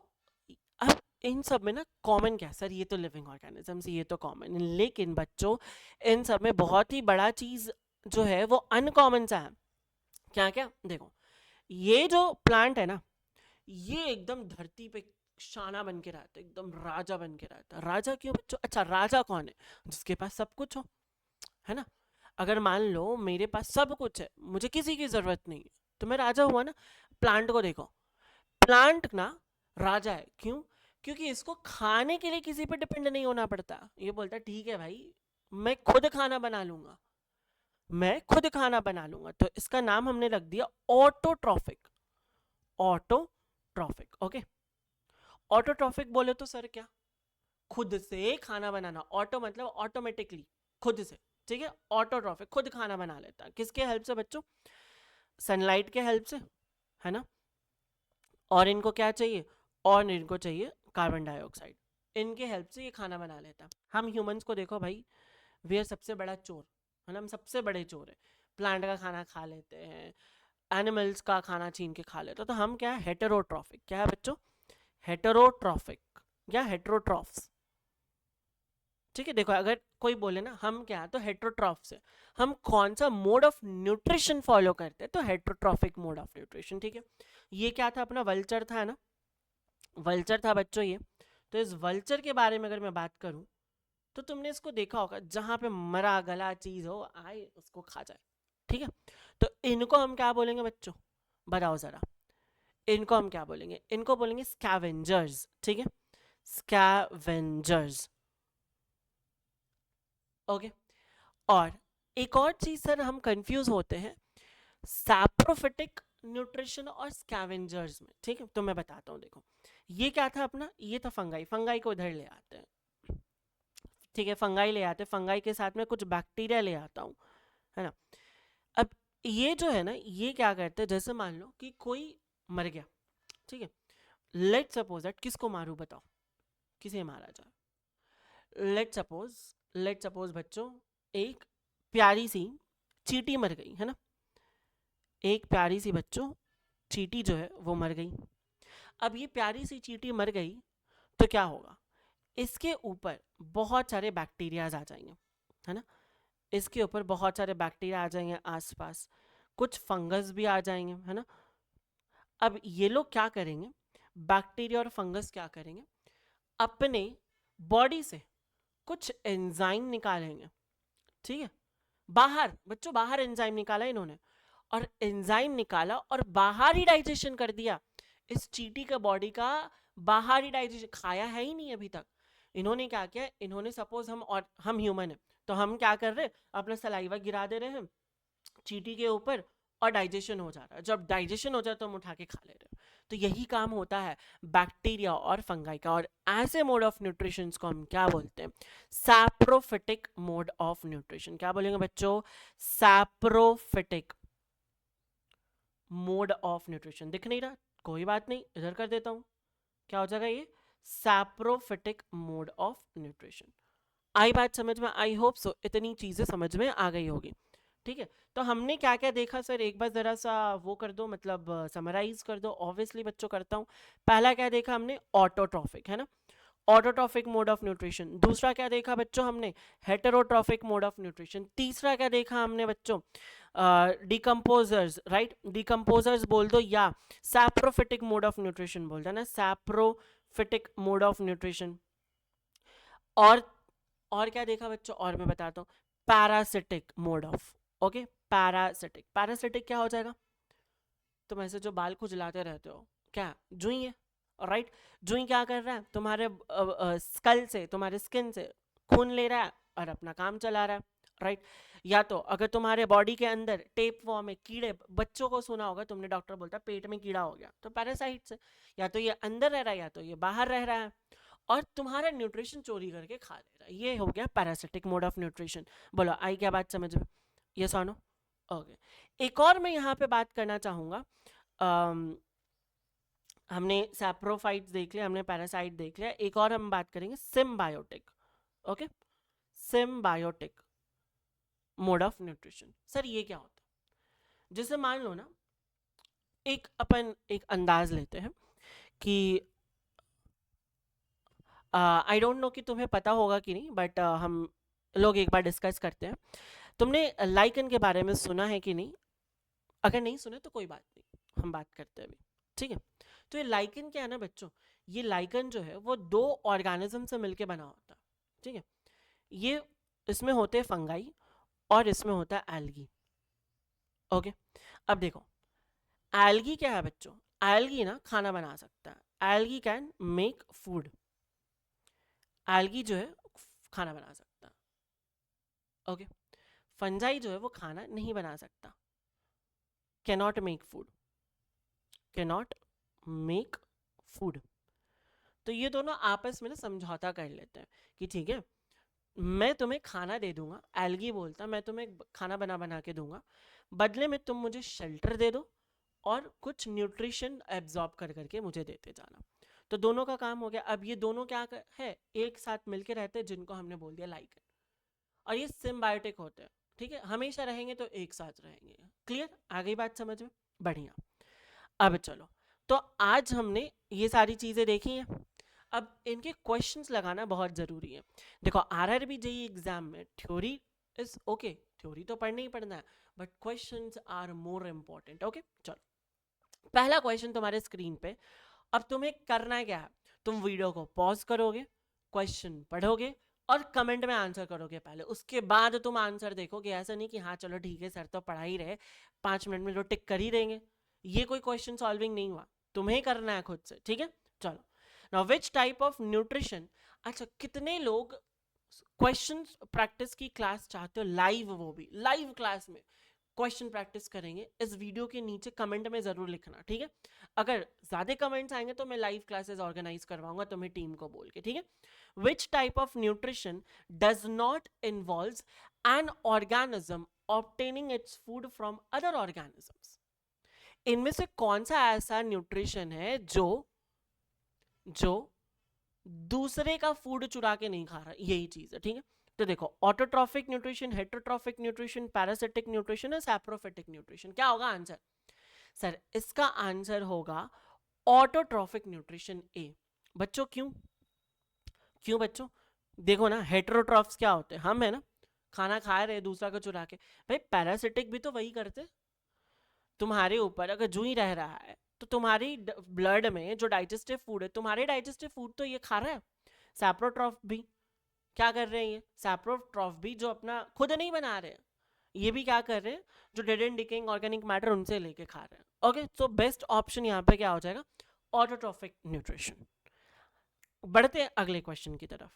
अब इन सब में ना कॉमन क्या, सर ये तो लिविंग ऑर्गेनिजम्स, ये तो कॉमन, लेकिन बच्चों इन सब में बहुत ही बड़ा चीज जो है वो अनकॉमन सा है। क्या क्या, देखो, ये जो प्लांट है ना, ये एकदम धरती पे शाना बन के रहता है, एकदम राजा बन के रहता है। राजा क्यों बच्चों, अच्छा राजा कौन है, जिसके पास सब कुछ हो, है ना। अगर मान लो मेरे पास सब कुछ है, मुझे किसी की जरूरत नहीं है, तो मैं राजा हुआ ना। प्लांट को देखो, प्लांट ना राजा है, क्यों, क्योंकि इसको खाने के लिए किसी पे डिपेंड नहीं होना पड़ता। ये बोलता है ठीक है भाई, मैं खुद खाना बना लूंगा, मैं खुद खाना बना लूंगा। तो इसका नाम हमने रख दिया ऑटोट्रॉफिक, ऑटोट्रॉफिक। ओके, ऑटोट्रॉफिक बोले तो सर क्या, खुद से खाना बनाना, ऑटो मतलब ऑटोमेटिकली, खुद से। ठीक है, ऑटोट्रॉफिक खुद खाना बना लेता है, किसके हेल्प से बच्चों, सनलाइट के हेल्प से, है ना। और इनको क्या चाहिए, और इनको चाहिए कार्बन डाइऑक्साइड, इनके हेल्प से ये खाना बना लेता है। हम ह्यूमंस को देखो भाई, वे आर सबसे बड़ा चोर, है ना, हम सबसे बड़े चोर है। प्लांट का खाना खा लेते हैं, एनिमल्स का खाना छीन के खा लेते हैं, तो हम क्या है, हेटेरोट्रॉफिक। क्या है बच्चों, हेटेरोट्रॉफिक या हेटेरोट्रॉफ्स। ठीक है, देखो अगर कोई बोले ना हम क्या, तो हेटेरोट्रॉफ्स है। हम कौन सा मोड ऑफ न्यूट्रिशन फॉलो करते हैं, तो हेटेरोट्रॉफिक मोड ऑफ न्यूट्रिशन। ठीक है, ये क्या था अपना, वल्चर था ना, वल्चर था बच्चों ये। तो इस वल्चर के बारे में अगर मैं बात करूं तो तुमने इसको देखा होगा, जहां पे मरा गला चीज हो आए उसको खा जाए। ठीक है, तो इनको हम क्या बोलेंगे बच्चों, बताओ जरा, इनको हम क्या बोलेंगे, इनको बोलेंगे स्कैवेंजर्स। ठीक है, स्कैवेंजर्स। ओके, और एक और चीज सर हम कंफ्यूज होते हैं सैप्रोफिटिक न्यूट्रिशन और स्कैवेंजर्स में। ठीक है, तो मैं बताता हूँ, देखो ये क्या था अपना, ये था फंगाई, फंगाई को इधर ले आते हैं। ठीक है, फंगाई ले आते हैं, फंगाई के साथ में कुछ बैक्टीरिया ले आता हूँ, है ना। अब ये जो है ना, ये क्या करते हैं, जैसे मान लो कि कोई मर गया, ठीक है, लेट सपोज दैट, किसको मारूं बताओ, किसे मारा जाए, लेट सपोज बच्चों, एक प्यारी सी चींटी मर गई, है ना, एक प्यारी सी बच्चों चींटी जो है वो मर गई। अब ये प्यारी सी चींटी मर गई तो क्या होगा, इसके ऊपर बहुत सारे बैक्टीरियाज आ जाएंगे, है ना, इसके ऊपर बहुत सारे बैक्टीरिया आ जाएंगे आसपास, कुछ फंगस भी आ जाएंगे, है ना। अब ये लोग क्या करेंगे, बैक्टीरिया और फंगस क्या करेंगे, अपने बॉडी से कुछ एंजाइम निकालेंगे, ठीक है, बाहर बच्चों, बाहर एंजाइम निकाला इन्होंने, और एंजाइम निकाला और बाहर ही डाइजेशन कर दिया। इस चींटी का बॉडी का बाहर ही डाइजेशन, खाया है ही नहीं अभी तक। इन्होंने क्या किया, इन्होंने सपोज हम ह्यूमन है, तो हम क्या कर रहे हैं, अपना सलाइवा गिरा दे रहे हैं चींटी के ऊपर और डाइजेशन हो जा रहा है। जब डाइजेशन हो जाए तो हम उठा के खा ले रहे हैं। तो यही काम होता है बैक्टीरिया और फंगाई का। और ऐसे मोड ऑफ न्यूट्रिशन को हम क्या बोलते हैं, सैप्रोफिटिक मोड ऑफ न्यूट्रिशन। क्या बोलेंगे बच्चों, सैप्रोफिटिक मोड ऑफ न्यूट्रिशन। दिख नहीं रहा, कोई बात नहीं, इधर कर देता हूं, क्या हो जाएगा ये, सैप्रोफिटिक मोड ऑफ न्यूट्रिशन। आई बात समझ में, आई होप सो इतनी चीजें समझ में आ गई होगी। ठीक है, तो हमने क्या क्या देखा सर, एक बार जरा सा वो कर दो, मतलब समराइज कर दो। ऑब्वियसली बच्चों करता हूँ। पहला क्या देखा हमने, ऑटोट्रॉफिक, है ना, ऑटोट्रॉफिक मोड ऑफ न्यूट्रिशन। दूसरा क्या देखा बच्चों हमने, हेटेरोट्रॉफिक मोड ऑफ न्यूट्रिशन। तीसरा क्या देखा हमने बच्चों, डिकम्पोजर्स, राइट, डिकम्पोजर्स बोल दो या सैप्रोफिटिक मोड ऑफ न्यूट्रिशन बोल दो ना, सैप्रोफिटिक मोड ऑफ न्यूट्रिशन। और क्या देखा बच्चों, और मैं बताता हूँ, parasitic mode of, okay, parasitic. Parasitic क्या हो जाएगा, तुम ऐसे जो बाल खुजलाते रहते हो, क्या जुई है, राइट। जुई क्या कर रहा है, तुम्हारे स्कल से, तुम्हारे स्किन से खून ले रहा है और अपना काम चला रहा है, राइट। या तो अगर तुम्हारे बॉडी के अंदर टेप फॉर्म में कीड़े, बच्चों को सुना होगा तुमने, डॉक्टर बोलता है पेट में कीड़ा हो गया, तो पैरासाइट से या तो ये अंदर रह रहा है या तो ये बाहर रह रहा है और तुम्हारा न्यूट्रिशन चोरी करके खा ले रहा है। ये हो गया पैरासिटिक मोड ऑफ न्यूट्रिशन। बोलो आई क्या बात समझ में, ये सुनो, ओके। एक और मैं यहाँ पे बात करना चाहूँगा, हमने सैप्रोफाइट्स देख लिया, हमने पैरासाइट देख लिया, एक और हम बात करेंगे symbiotic, okay, symbiotic mode of nutrition. Sir ये क्या होता है, जैसे मान लो ना, अपन एक अंदाज लेते हैं कि आई डोंट नो कि तुम्हें पता होगा कि नहीं, बट हम लोग एक बार डिस्कस करते हैं। तुमने लाइकन के बारे में सुना है कि नहीं, अगर नहीं सुने तो कोई बात नहीं, हम बात करते हैं अभी, ठीक है। तो ये लाइकन क्या है ना बच्चों, ये लाइकन जो है वो दो ऑर्गेनिज्म से मिलके बना होता है, ठीक है। ये इसमें होते हैं फंगाई और इसमें होता है एल्गी, ओके। अब देखो, एल्गी क्या है बच्चों, एल्गी ना खाना बना सकता है, algae can make food, algae जो है खाना बना सकता है, ओके। फंजाई जो है वो खाना नहीं बना सकता, cannot make food, cannot make food. तो ये दोनों आपस में ना समझौता कर लेते हैं कि ठीक है, मैं तुम्हें खाना दे दूंगा, एल्गी बोलता मैं तुम्हें खाना बना बना के दूंगा, बदले में तुम मुझे शेल्टर दे दो और कुछ न्यूट्रिशन एब्जॉर्ब कर करके मुझे देते जाना। तो दोनों का काम हो गया। अब ये दोनों क्या है, एक साथ मिलके रहते हैं, जिनको हमने बोल दिया लाइकन, और ये सिम्बायोटिक होते हैं, ठीक है, हमेशा रहेंगे तो एक साथ रहेंगे। क्लियर, आ गई बात समझ में, बढ़िया। अब चलो, तो आज हमने ये सारी चीजें देखी हैं, अब इनके क्वेश्चंस लगाना बहुत जरूरी है। देखो आरआरबी जेईई एग्जाम में थ्योरी इज ओके, थ्योरी तो पढ़ना ही पढ़ना है, but questions are more important, okay. चलो, पहला क्वेश्चन तुम्हारे स्क्रीन पे। अब तुम्हें करना क्या है, तुम वीडियो को पॉज करोगे, क्वेश्चन पढ़ोगे और कमेंट में आंसर करोगे पहले, उसके बाद तुम आंसर देखोगे। ऐसा नहीं कि हाँ चलो ठीक है सर तो पढ़ा ही रहे, 5 मिनट में तो टिक कर ही देंगे, ये कोई क्वेश्चन सॉल्विंग नहीं हुआ, तुम्हें करना है खुद से, ठीक है। चलो, now which type of nutrition, अच्छा कितने लोग क्वेश्चन प्रैक्टिस की क्लास चाहते हो, लाइव, वो भी लाइव क्लास में क्वेश्चन प्रैक्टिस करेंगे, इस वीडियो के नीचे कमेंट में जरूर लिखना, ठीक है। अगर ज्यादा कमेंट्स आएंगे तो मैं लाइव क्लासेस ऑर्गेनाइज करवाऊंगा तुम्हें टीम को बोल के, ठीक है। विच type of nutrition does not involves an organism obtaining its food from other organisms. इनमें से कौन सा ऐसा न्यूट्रिशन है जो जो दूसरे का फूड चुरा के नहीं खा रहा, यही चीज है, ठीक है। तो देखो, autotrophic nutrition, heterotrophic nutrition, parasitic nutrition और सैप्रोफिटिक न्यूट्रिशन। क्या होगा आंसर, सर इसका आंसर होगा ऑटोट्रॉफिक न्यूट्रिशन ए। बच्चों क्यों, क्यों बच्चों, देखो ना, हेटरोट्रॉफ्स क्या होते हैं, हम है ना, खाना खा रहे दूसरा को चुरा के। भाई पैरासिटिक भी तो वही करते, तुम्हारे ऊपर अगर जू ही रह रहा है तो तुम्हारी ब्लड में जो डाइजेस्टिव फूड है, तुम्हारे डाइजेस्टिव फूड तो ये खा रहा है, सैप्रोट्रॉफ भी। क्या कर रहे हैं ये सैप्रोट्रॉफ भी, जो अपना खुद नहीं बना रहे हैं, ये भी क्या कर रहे हैं, जो dead and decaying organic matter उनसे लेके खा रहे हैं. ओके, सो बेस्ट ऑप्शन यहाँ पे क्या हो जाएगा, ऑटोट्रॉफिक न्यूट्रिशन. बढ़ते हैं अगले क्वेश्चन की तरफ.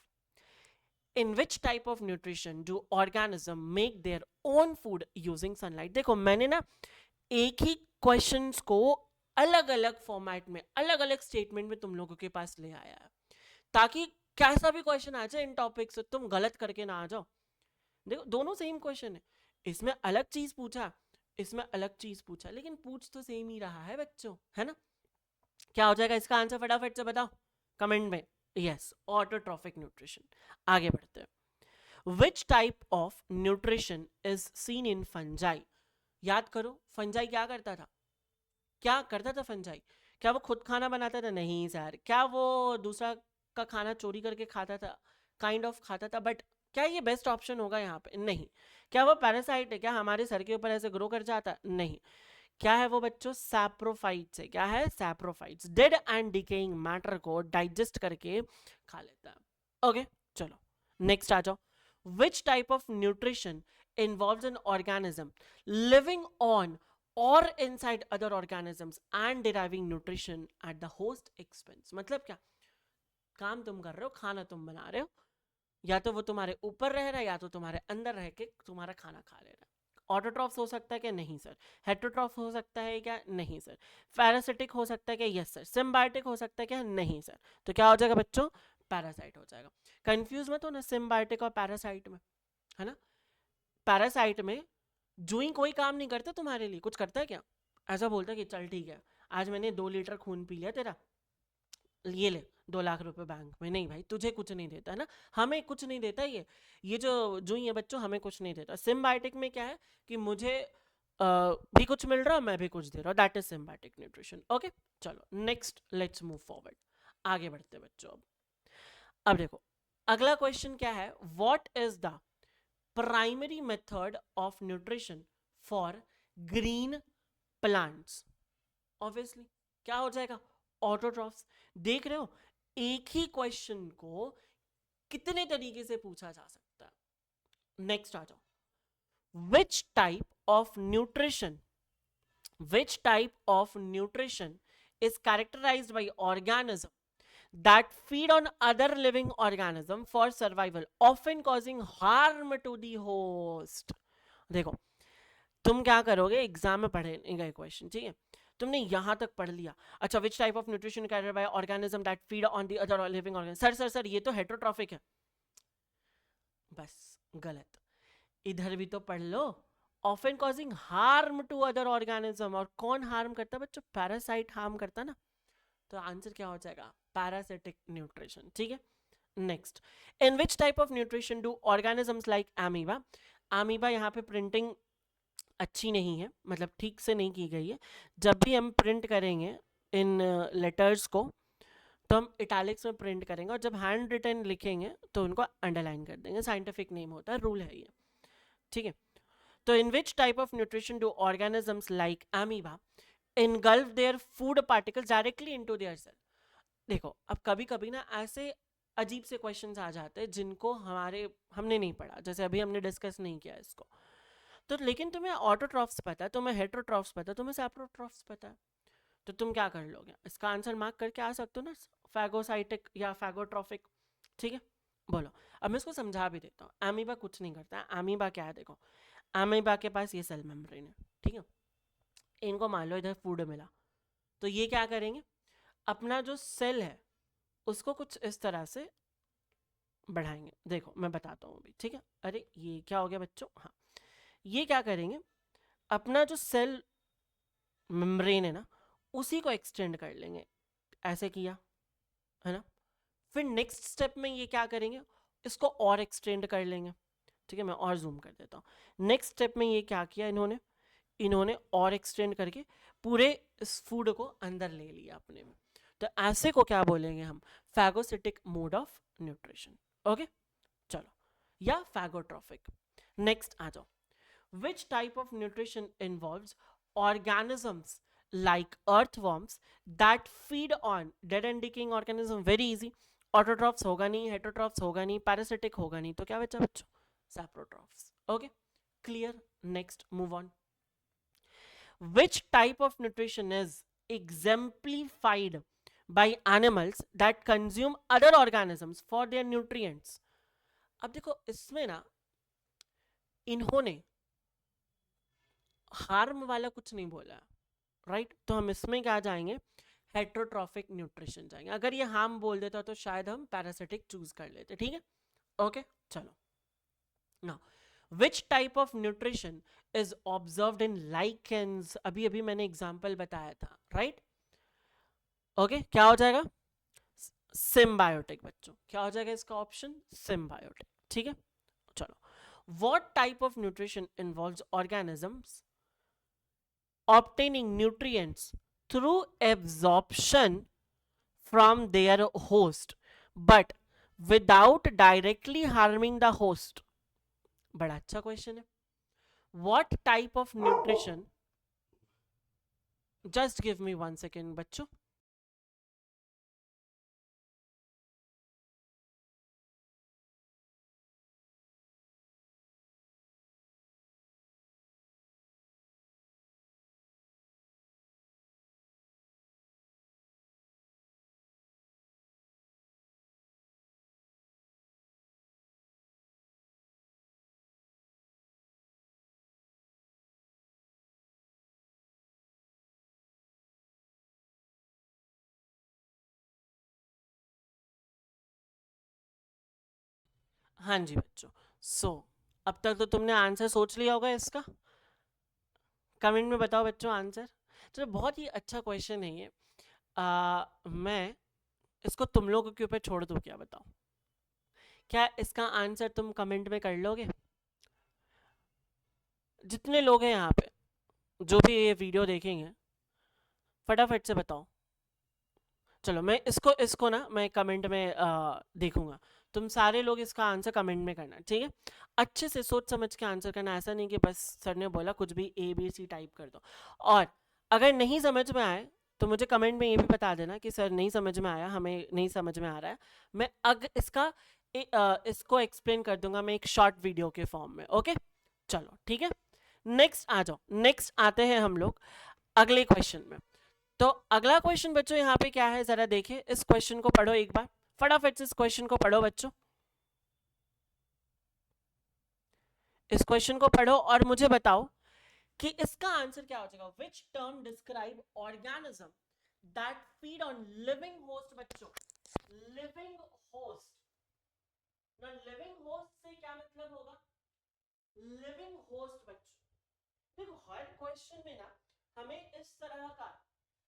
In which type of nutrition do organism make their own food using sunlight? देखो मैंने ना एक ही क्वेश्चंस को अलग अलग फॉर्मेट में, अलग अलग स्टेटमेंट में तुम लोगों के पास ले आया है, ताकि कैसा भी क्वेश्चन आ जाए इन टॉपिक से तुम गलत करके ना आ जाओ. देखो दोनों सेम क्वेश्चन है, इसमें अलग चीज पूछा, इसमें अलग चीज पूछा, लेकिन पूछ तो सेम ही रहा है बच्चों, है ना. क्या हो जाएगा इसका आंसर, फटाफट से बताओ कमेंट में. Yes, autotrophic nutrition. आगे बढ़ते हैं. Which type of nutrition is seen in fungi? याद करो फंजाई क्या करता था, क्या करता था फंजाई, क्या वो खुद खाना बनाता था, नहीं सर. क्या वो दूसरा का खाना चोरी करके खाता था, काइंड ऑफ खाता था, बट क्या ये बेस्ट ऑप्शन होगा यहाँ पे, नहीं. क्या वो पैरासाइट है, क्या हमारे सर के ऊपर ऐसे ग्रो कर जाता, नहीं. क्या है वो बच्चों, सैप्रोफाइट्स है. क्या है, saprophytes, dead and decaying matter को डाइजेस्ट करके खा लेता है. ओके चलो नेक्स्ट आ जाओ. Which type of nutrition involves an organism living on or inside other organisms and deriving nutrition at the host expense? मतलब क्या, काम तुम कर रहे हो, खाना तुम बना रहे हो, या तो वो तुम्हारे ऊपर रह रहा है या तो तुम्हारे अंदर रह के तुम्हारा खाना खा ले रहा है. ऑटोट्रॉफ्स हो सकता है क्या, नहीं सर. हेटरोट्रॉफ हो सकता है क्या, नहीं सर. पैरासिटिक हो सकता है क्या, यस सर. सिम्बायोटिक हो सकता है क्या, नहीं सर. तो क्या हो जाएगा बच्चों, पैरासाइट हो जाएगा. कंफ्यूज मत हो ना सिम्बायोटिक और पैरासाइट में, है ना. पैरासाइट में जूई कोई काम नहीं करता तुम्हारे लिए, कुछ करता है क्या, ऐसा बोलता है कि चल ठीक है आज मैंने 2 लीटर खून पी लिया तेरा, ये ले 2 लाख रुपए बैंक में, नहीं भाई तुझे कुछ नहीं देता, है ना. हमें कुछ नहीं देता ये जो जूई है बच्चों, हमें कुछ नहीं देता. सिम्बायोटिक में क्या है कि मुझे भी कुछ मिल रहा है, मैं भी कुछ दे रहा हूँ, that is symbiotic nutrition. Okay चलो नेक्स्ट, लेट्स मूव फॉरवर्ड. आगे बढ़ते बच्चों. अब देखो अगला क्वेश्चन क्या है, what is the primary method of nutrition for green plants? Obviously क्या हो जाएगा, ऑटोट्रॉफ्स. देख रहे हो एक ही क्वेश्चन को कितने तरीके से पूछा जा सकता है. नेक्स्ट आ जाओ. Which type of nutrition is characterised by organism that feed on other living organism for survival, often causing harm to the host. देखो तुम क्या करोगे, एग्जाम में पढ़ेगा क्वेश्चन, ठीक है, तुमने यहां तक पढ़ लिया, अच्छा which type of nutrition carried by organism that feed on the other living organism. Sir sir sir ये तो हेटरोट्रॉफिक है. बस गलत, इधर भी तो पढ़ लो, often causing harm to other organism. और कौन हार्म करता है बच्चों, पैरासाइट हार्म करता ना. तो आंसर क्या हो जाएगा, पैरासिटिक न्यूट्रिशन. ठीक है next. In which type of nutrition do organisms like amoeba, amoeba यहाँ पे प्रिंटिंग अच्छी नहीं है, मतलब ठीक से नहीं की गई है. जब भी हम प्रिंट करेंगे इन लेटर्स को तो हम इटैलिक्स में प्रिंट करेंगे, और जब हैंड रिटन लिखेंगे तो उनको अंडरलाइन कर देंगे. साइंटिफिक नेम होता है, रूल है ये, ठीक है. तो in which type of nutrition do organisms like amoeba engulf their food particles directly into their cell? देखो अब कभी कभी ना ऐसे अजीब से क्वेश्चंस आ जाते हैं जिनको हमने नहीं पढ़ा, जैसे अभी हमने डिस्कस नहीं किया इसको, तो लेकिन तुम्हें ऑटोट्रॉफ्स पता है, तुम्हें हेटरोट्रॉफ्स पता है, तुम्हें सैप्रोट्रॉफ्स पता है, तो तुम क्या कर लोगे, इसका आंसर मार्क करके आ सकते हो ना, फैगोसाइटिक या फैगोट्रॉफिक. ठीक है बोलो. अब मैं इसको समझा भी देता हूँ. अमीबा कुछ नहीं करता है. अमीबा क्या है, देखो अमीबा के पास ये सेल मेम्ब्रेन है, ठीक है. इनको मान लो इधर फूड मिला, तो ये क्या करेंगे, अपना जो सेल है उसको कुछ इस तरह से बढ़ाएंगे. देखो मैं बताता हूँ अभी, ठीक है. अरे ये क्या हो गया बच्चों, हाँ ये क्या करेंगे, अपना जो सेल मेम्ब्रेन है ना उसी को एक्सटेंड कर लेंगे, ऐसे किया है ना. फिर नेक्स्ट स्टेप में ये क्या करेंगे, इसको और एक्सटेंड कर लेंगे. ठीक है मैं और जूम कर देता हूँ. नेक्स्ट स्टेप में ये क्या किया इन्होंने और एक्सटेंड करके पूरे इस फूड को अंदर ले लिया अपने में. तो ऐसे को क्या बोलेंगे हम, phagocytic mode of nutrition. Okay चलो, या फैगोट्रॉफिक. नेक्स्ट आ जाओ. Which type of nutrition involves organisms like earthworms that feed on dead and decaying organism? Very easy, autotrophs होगा नहीं, हेटरोट्रॉफ्स होगा नहीं, पैरासिटिक होगा नहीं, तो क्या बचा बच्चों? Saprotrophs. Okay, clear. Next, move on. Which type of nutrition is exemplified by animals that consume other organisms for their nutrients? अब देखो इसमें ना इन्होंने हार्म वाला कुछ नहीं बोला, राइट? तो हम इसमें क्या जाएंगे? हेट्रोट्रॉफिक न्यूट्रिशन जाएंगे। अगर ये हार्म बोल देता तो शायद हम पैरासिटिक चूज कर लेते। ठीक है, ओके, चलो। Now which type of nutrition is observed in lichens? अभी अभी मैंने एग्जांपल बताया था, राइट? ओके, क्या हो जाएगा? सिम्बायोटिक बच्चों। क्या हो जाएगा इसका ऑप्शन? सिम्बायोटिक। ठीक है, चलो। What type of nutrition involves organisms obtaining nutrients through absorption from their host but without directly harming the host? बड़ा अच्छा क्वेश्चन है। What type of nutrition? Just give me 1 second बच्चों। हाँ जी बच्चों, अब तक तो तुमने आंसर सोच लिया होगा इसका। कमेंट में बताओ बच्चों आंसर। चलो, बहुत ही अच्छा क्वेश्चन है ये। मैं इसको तुम लोगों के ऊपर छोड़ दूँ क्या? बताओ, क्या इसका आंसर तुम कमेंट में कर लोगे? जितने लोग हैं यहाँ पे जो भी ये वीडियो देखेंगे, फटाफट से बताओ। चलो, मैं इसको ना मैं कमेंट में देखूंगा। तुम सारे लोग इसका आंसर कमेंट में करना, ठीक है? अच्छे से सोच समझ के आंसर करना, ऐसा नहीं कि बस सर ने बोला कुछ भी ABC टाइप कर दो। और अगर नहीं समझ में आए तो मुझे कमेंट में ये भी बता देना कि सर नहीं समझ में आया, हमें नहीं समझ में आ रहा है। मैं इसको एक्सप्लेन कर दूंगा मैं एक शॉर्ट वीडियो के फॉर्म में। ओके, चलो ठीक है। नेक्स्ट आ जाओ, नेक्स्ट आते हैं हम लोग अगले क्वेश्चन में। तो अगला क्वेश्चन बच्चों यहाँ पे क्या है, जरा देखिए। इस क्वेश्चन को पढ़ो एक बार, फटाफट से इस क्वेश्चन को पढ़ो बच्चों। इस क्वेश्चन को पढ़ो और मुझे बताओ कि इसका आंसर क्या हो जाएगा। Which term describe organism that feed on living host बच्चों? लिविंग होस्ट ना, लिविंग होस्ट से क्या मतलब होगा? लिविंग होस्ट बच्चों, देखो हर क्वेश्चन में ना हमें इस तरह का,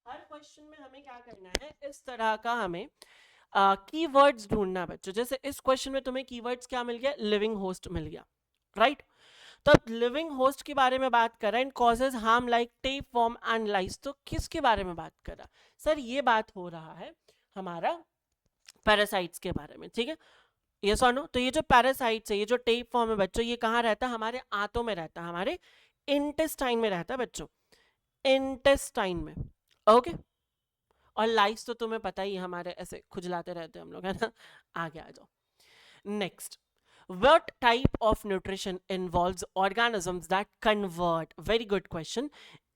हर क्वेश्चन में हमें क्या करना है, इस तरह का हमें कीवर्ड्स ढूंढना बच्चों। जैसे इस क्वेश्चन में तुम्हें कीवर्ड्स क्या मिल गया? लिविंग होस्ट मिल गया, राइट? तो अब लिविंग होस्ट के बारे में बात कर रहा है, causes harm like tapeworm and lice. तो किसके बारे में बात कर रहा? सर ये बात हो रहा है हमारा पैरासाइट्स के बारे में, ठीक है? यस और नो? तो ये जो पैरासाइट्स है, ये जो टेप फॉर्म है बच्चों, ये कहाँ रहता है? हमारे आंतों में रहता है, हमारे इंटेस्टाइन में रहता है बच्चों, इंटेस्टाइन में। ओके, और लाइस तो तुम्हें पता ही, हमारे ऐसे खुजलाते रहते हैं हम लोग, है ना? आगे आ जाओ। Next, what type of nutrition involves organisms that convert, very good question,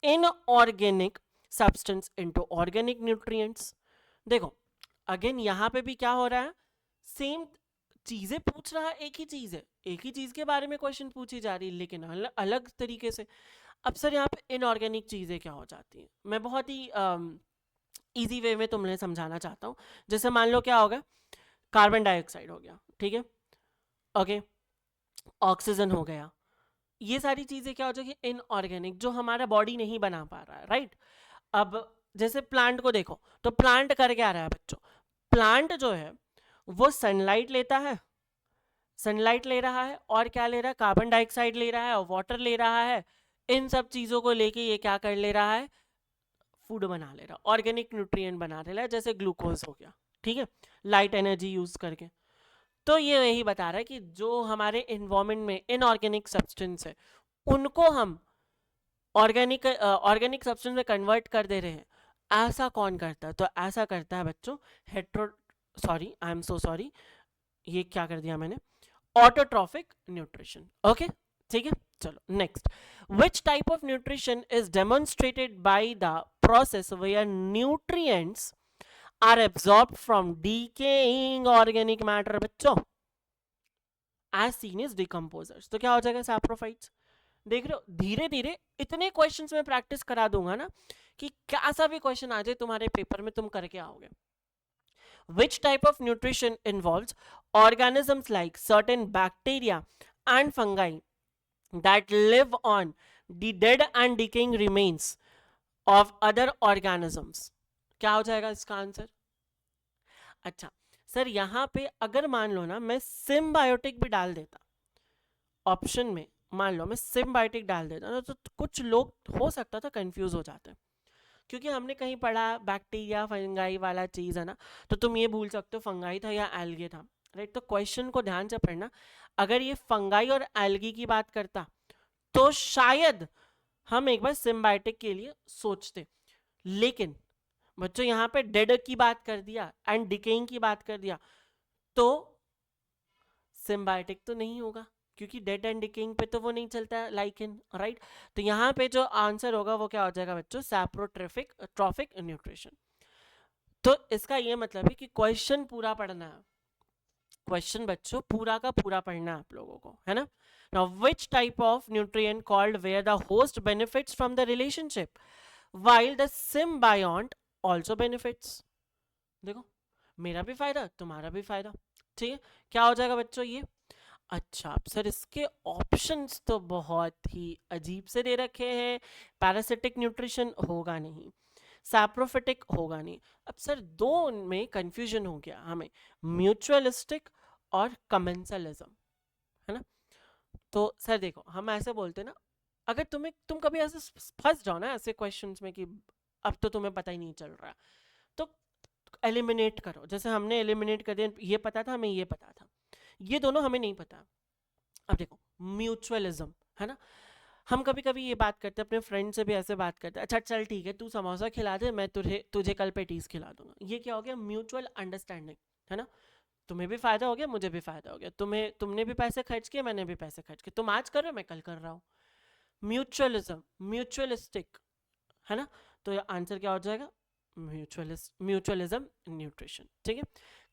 inorganic substance into organic nutrients? देखो अगेन यहाँ पे भी क्या हो रहा है, सेम चीजें पूछ रहा है, एक ही चीज है, एक ही चीज के बारे में क्वेश्चन पूछी जा रही है, लेकिन अलग तरीके से। अब सर यहाँ पे इनऑर्गेनिक चीजें क्या हो जाती हैं? मैं बहुत ही इजी वे में तुमने समझाना चाहता हूँ। जैसे मान लो क्या होगा, कार्बन डाइऑक्साइड हो गया, ठीक है? ओके, ऑक्सीजन हो गया, ये सारी चीजें क्या हो जाएगी? इनऑर्गेनिक, जो हमारा बॉडी नहीं बना पा रहा है, राइट? अब जैसे प्लांट को देखो, तो प्लांट कर क्या रहा है बच्चों? प्लांट जो है वो सनलाइट लेता है, सनलाइट ले रहा है, और क्या ले रहा है? कार्बन डाइऑक्साइड ले रहा है और वाटर ले रहा है। इन सब चीजों को लेके ये क्या कर ले रहा है? फूड बना ले रहा है, ऑर्गेनिक न्यूट्रिएंट बना ले रहा है, जैसे ग्लूकोज हो गया, ठीक है? लाइट एनर्जी यूज करके। तो ये यही बता रहा है कि जो हमारे इन्वायरमेंट में इनऑर्गेनिक सब्सटेंस है, उनको हम ऑर्गेनिक सब्सटेंस में कन्वर्ट कर दे रहे हैं। ऐसा कौन करता है? तो ऐसा करता है बच्चों sorry, I am so sorry, ये क्या कर दिया मैंने, ऑटोट्रॉफिक न्यूट्रिशन। ओके, ठीक है, चलो next. Which type of nutrition is demonstrated by the process where nutrients are absorbed from decaying organic matter बच्चों, एज सीन इज डिकम्पोजर्स। तो क्या हो जाएगा, सैप्रोफाइट्स। देख रहे हो, धीरे धीरे इतने क्वेश्चंस में प्रैक्टिस करा दूंगा ना कि कैसा भी क्वेश्चन आ जाए तुम्हारे पेपर में तुम करके आओगे। Which type of nutrition involves organisms like certain bacteria and fungi that live on the dead and decaying remains of other organisms? क्या हो जाएगा इसका आंसर? अच्छा सर, यहां पे अगर मान लो ना मैं सिम्बायोटिक भी डाल देता ऑप्शन में, मान लो मैं सिम्बायोटिक डाल देता ना, तो कुछ लोग हो सकता था कंफ्यूज हो जाते, क्योंकि हमने कहीं पढ़ा बैक्टीरिया फंगाई वाला चीज है ना, तो तुम ये भूल सकते हो फंगाई था या एल्गे था, राइट। तो क्वेश्चन को ध्यान से पढ़ना, अगर ये फंगाई और एल्गी की बात करता तो शायद हम एक बार सिम्बायोटिक के लिए सोचते, लेकिन बच्चों यहाँ पे डेड की बात कर दिया एंड डिकेइंग की बात कर दिया, तो सिम्बायोटिक तो नहीं होगा, क्योंकि डेड एंड डिकेइंग पे तो वो नहीं चलता है, लाइकेन, राइट। तो यहाँ पे जो आंसर होगा वो क्या हो जाएगा बच्चों, सैप्रोट्रॉफिक ट्रॉफिक न्यूट्रिशन। तो इसका ये मतलब है कि क्वेश्चन पूरा पढ़ना है, क्वेश्चन बच्चों पूरा का पूरा पढ़ना है आप लोगों को, है ना। Now which type of nutrient called where the host benefits from the relationship while the symbiont also benefits. देखो, मेरा भी फायदा तुम्हारा भी फायदा, ठीक है। क्या हो जाएगा बच्चों ये, अच्छा सर इसके ऑप्शंस तो बहुत ही अजीब से दे रखे हैं, पैरासिटिक न्यूट्रिशन होगा नहीं, सैप्रोफिटिक होगा नहीं। अब सर दो में कंफ्यूजन हो गया हमें, म्यूचुअलिस्टिक और कमेंसलिज्म, है ना। तो सर देखो हम ऐसे बोलते ना, अगर तुम कभी ऐसे फंस जाओ ना ऐसे क्वेश्चंस में कि अब तो तुम्हें पता ही नहीं चल रहा, तो एलिमिनेट करो, जैसे हमने एलिमिनेट कर दिया, ये पता था हमें, ये पता था, ये दोनों हमें नहीं पता। अब देखो म्यूचुअलिज्म, है ना, हम कभी कभी ये बात करते हैं अपने फ्रेंड से भी ऐसे बात करते हैं, अच्छा चल ठीक है तू समोसा खिला दे, मैं तुझे तुझे कल पेटीज खिला दूंगा। ये क्या हो गया, म्यूचुअल अंडरस्टैंडिंग, है ना। तुम्हें भी फायदा हो गया, मुझे भी फायदा हो गया, तुमने भी पैसे खर्च किए, मैंने भी पैसे खर्च किए, तुम आज कर रहे हो मैं कल कर रहा हूँ। म्यूचुअलिज्म, म्यूचुअलिस्टिक, है ना। तो आंसर क्या हो जाएगा, म्यूचुअलिज्म न्यूट्रिशन, ठीक है।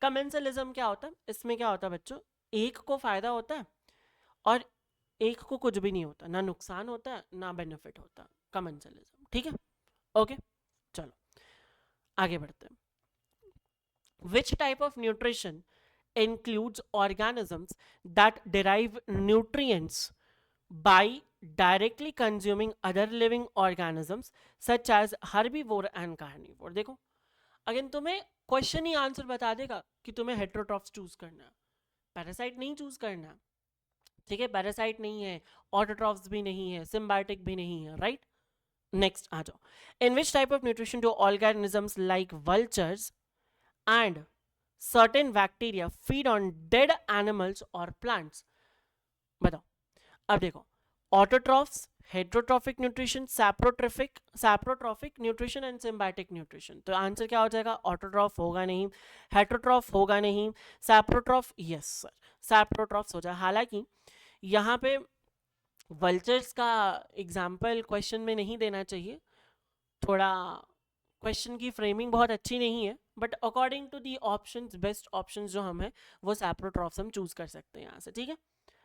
कमेंसलिज्म क्या होता है, इसमें क्या होता है बच्चों, एक को फायदा होता है और एक को कुछ भी नहीं होता, ना नुकसान होता है ना बेनिफिट होता, कमेंसलिज्म, ठीक है। ओके, चलो आगे बढ़ते हैं। विच type of nutrition includes organisms that derive nutrients by directly consuming other living organisms such as herbivore and carnivore। देखो अगर तुम्हें क्वेश्चन ही आंसर बता देगा कि तुम्हें हेट्रोट्रॉफ्स चूज करना है, पैरासाइट नहीं चूज करना, ठीक है, पैरासाइट नहीं है, ऑटोट्रॉफ्स भी नहीं है, सिम्बायोटिक भी नहीं है, राइट। नेक्स्ट आ जाओ, in which type of nutrition do organisms like vultures and certain bacteria feed on dead animals or plants। बताओ, अब देखो autotrophs, heterotrophic nutrition, saprotrophic nutrition and symbiotic nutrition. तो आंसर क्या हो जाएगा, ऑटोट्रॉफ होगा नहीं, हेट्रोट्रॉफ होगा नहीं, सैप्रोट्रॉफ, यस सर सैप्रोट्रॉफ्स हो जाए। हालांकि यहाँ पे वल्चर्स का एग्जाम्पल क्वेश्चन में नहीं देना चाहिए, थोड़ा क्वेश्चन की फ्रेमिंग बहुत अच्छी नहीं है, but according to the options, best options जो हम है वो सैप्रोट्रॉफ्स हम चूज कर सकते हैं यहाँ से, ठीक है।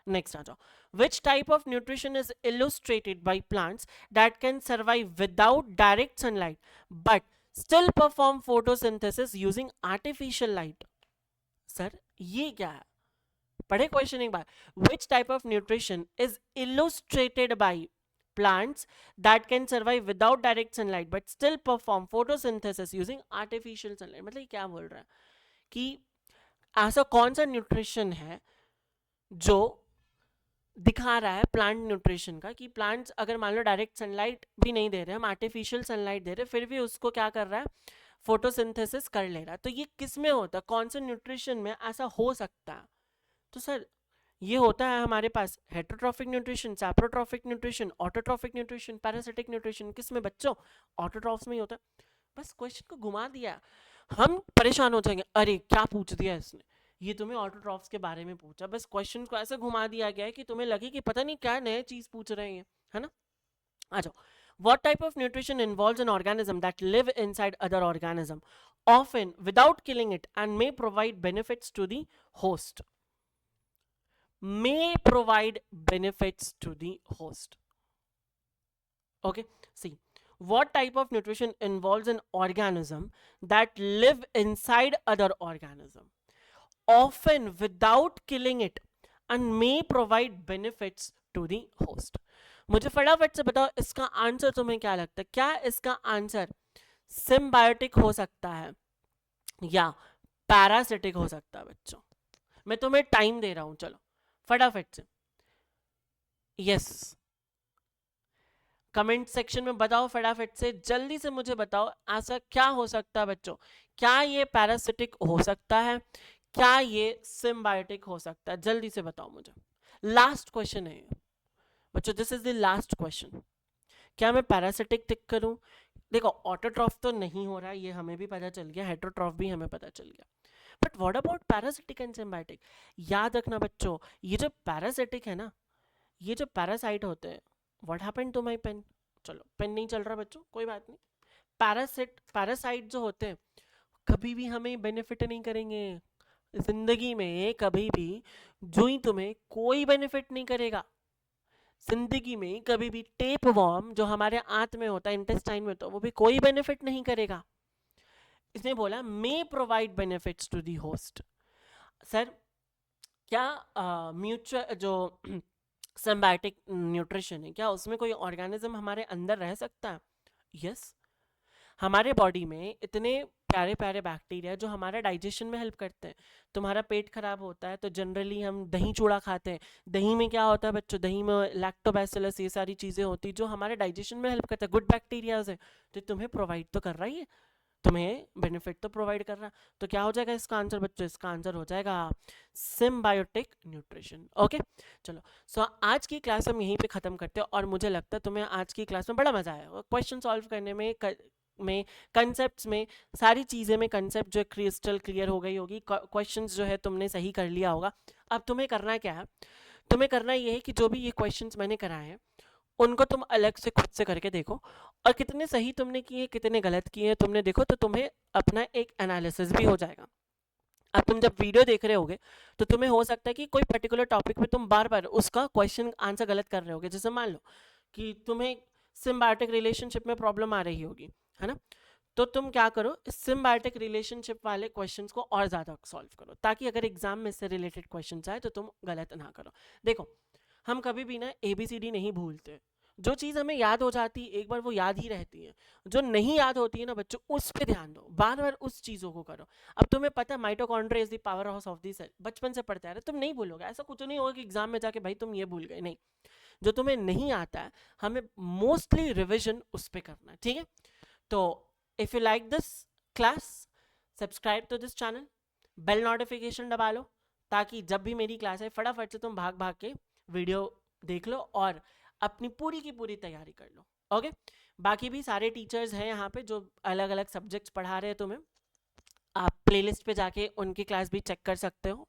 नेक्स्ट आ जाओ, which type of nutrition is illustrated by plants that can survive without direct sunlight but still perform photosynthesis using artificial light. Sir ये क्या है, पढ़े क्वेश्चन एक बार, which type of nutrition is illustrated by plants that can survive without direct sunlight but still perform photosynthesis using artificial sunlight। मतलब क्या बोल रहा है कि ऐसा कौन सा न्यूट्रिशन है जो दिखा रहा है प्लांट न्यूट्रिशन का, कि प्लांट्स अगर मान लो डायरेक्ट सनलाइट भी नहीं दे रहे, हम आर्टिफिशियल सनलाइट दे रहे, फिर भी उसको क्या कर रहा है, फोटोसिंथेसिस कर ले रहा है। तो ये किस में होता है, कौन से न्यूट्रिशन में ऐसा हो सकता है। तो सर ये होता है हमारे पास heterotrophic nutrition, saprotrophic nutrition, autotrophic nutrition, parasitic nutrition, किस में बच्चों, ऑटोट्रॉफ्स में ही होता है। बस क्वेश्चन को घुमा दिया, हम परेशान हो जाएंगे, अरे क्या पूछ दिया इसने, ये तुम्हें ऑटोट्रॉफ्स के बारे में पूछा, बस क्वेश्चन को ऐसे घुमा दिया गया है कि तुम्हें लगे कि पता नहीं क्या नया चीज पूछ रहे हैं, है ना। आ जाओ, what type of nutrition involves an organism that live inside other organism, often without killing it, and may provide benefits to the host, may provide benefits to the host. Okay, see, what type of nutrition involves an organism that live inside other organism, often without killing it, and may provide benefits to the host. मुझे फटाफट से बताओ इसका आंसर तुम्हें क्या लगता है, क्या इसका आंसर सिम्बायोटिक हो सकता है या पैरासिटिक हो सकता है? बच्चों मैं तुम्हें टाइम दे रहा हूं, चलो फटाफट से यस कमेंट सेक्शन में बताओ, फटाफट से जल्दी से मुझे बताओ ऐसा क्या हो सकता है बच्चों, क्या ये पैरासिटिक हो सकता है, क्या ये सिम्बायोटिक हो सकता है, जल्दी से बताओ मुझे। लास्ट क्वेश्चन है बच्चों, this is the last question. क्या मैं पैरासिटिक टिक करूं? देखो ऑटोट्रॉफ तो नहीं हो रहा है, ये हमें भी पता चल गया, हेटरोट्रॉफ भी हमें पता चल गया, but what about parasitic and symbiotic? याद रखना बच्चों, ये जो पैरासिटिक है ना, ये जो पैरासाइट होते हैं, what happened to my pen? चलो पेन नहीं चल रहा बच्चों, कोई बात नहीं। पैरासाइट जो होते हैं कभी भी हमें बेनिफिट नहीं करेंगे जिंदगी में, कभी भी जो ही तुम्हें कोई बेनिफिट नहीं करेगा जिंदगी में, कभी भी टेप वॉर्म जो हमारे आंत में होता है, इंटेस्टाइन में होता है, वो भी कोई बेनिफिट नहीं करेगा। इसने बोला may provide benefits to the host. Sir क्या म्यूचुअल जो सिम्बायोटिक न्यूट्रिशन है, क्या उसमें कोई ऑर्गेनिज्म हमारे अंदर रह सकता है? यस, हमारे बॉडी में इतने प्यारे प्यारे बैक्टीरिया जो हमारा डाइजेशन में हेल्प करते हैं। तुम्हारा पेट खराब होता है तो जनरली हम दही चूड़ा खाते हैं, दही में क्या होता है बच्चों, दही में लैक्टोबैसिलस ये सारी चीज़ें होती हैं जो हमारे डाइजेशन में हेल्प करते हैं, गुड बैक्टीरियाज है, तो तुम्हें प्रोवाइड तो कर रही है, तुम्हें बेनिफिट तो प्रोवाइड कर रहा है। तो क्या हो जाएगा इसका आंसर बच्चों? इसका आंसर हो जाएगा सिम्बायोटिक न्यूट्रिशन। ओके चलो, सो आज की क्लास हम यहीं पे ख़त्म करते हैं, और मुझे लगता है तुम्हें आज की क्लास में बड़ा मज़ा आया क्वेश्चन सॉल्व करने में कंसेप्ट्स में, सारी चीज़ें में कंसेप्ट जो है क्रिस्टल क्लियर हो गई होगी, क्वेश्चंस जो है तुमने सही कर लिया होगा। अब तुम्हें करना क्या है, तुम्हें करना ये है कि जो भी ये क्वेश्चंस मैंने कराए हैं उनको तुम अलग से खुद से करके देखो, और कितने सही तुमने किए कितने गलत किए तुमने देखो, तो तुम्हें अपना एक एनालिसिस भी हो जाएगा। अब तुम जब वीडियो देख रहे होगे तो तुम्हें हो सकता है कि कोई पर्टिकुलर टॉपिक में तुम बार बार उसका क्वेश्चन आंसर गलत कर रहे होगे, जैसे मान लो कि तुम्हें सिम्बायोटिक रिलेशनशिप में प्रॉब्लम आ रही होगी, है ना, तो तुम क्या करो, इस सिम्बायोटिक रिलेशनशिप वाले क्वेश्चंस को और ज़्यादा सॉल्व करो, ताकि अगर एग्जाम में इससे रिलेटेड क्वेश्चन आए तो तुम गलत ना करो। देखो हम कभी भी ना ABCD नहीं भूलते, जो चीज़ हमें याद हो जाती है एक बार वो याद ही रहती है, जो नहीं याद होती है ना बच्चों उस पर ध्यान दो, बार बार उस चीज़ों को करो। अब तुम्हें पता है mitochondria is the power house of the cell, बचपन से पढ़ते आ रहे, तुम नहीं भूलोगे, ऐसा कुछ नहीं होगा कि एग्जाम में जाके भाई तुम ये भूल गए, नहीं, जो तुम्हें नहीं आता है हमें मोस्टली रिविजन उस पर करना है, ठीक है। तो if you like this class, subscribe to this channel, bell notification दबा लो, ताकि जब भी मेरी क्लास है फटाफट से तुम भाग भाग के वीडियो देख लो और अपनी पूरी की पूरी तैयारी कर लो। ओके बाकी भी सारे टीचर्स हैं यहाँ पे जो अलग अलग सब्जेक्ट्स पढ़ा रहे हैं तुम्हें, आप प्लेलिस्ट पे जाके उनकी क्लास भी चेक कर सकते हो,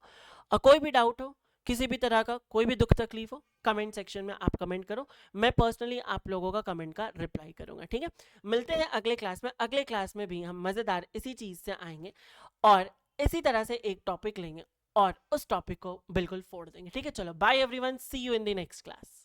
और कोई भी डाउट हो किसी भी तरह का, कोई भी दुख तकलीफ हो, कमेंट सेक्शन में आप कमेंट करो, मैं पर्सनली आप लोगों का कमेंट का रिप्लाई करूंगा, ठीक है। मिलते हैं अगले क्लास में, अगले क्लास में भी हम मज़ेदार इसी चीज़ से आएंगे और इसी तरह से एक टॉपिक लेंगे और उस टॉपिक को बिल्कुल फोड़ देंगे, ठीक है। चलो bye everyone, see you in the next class.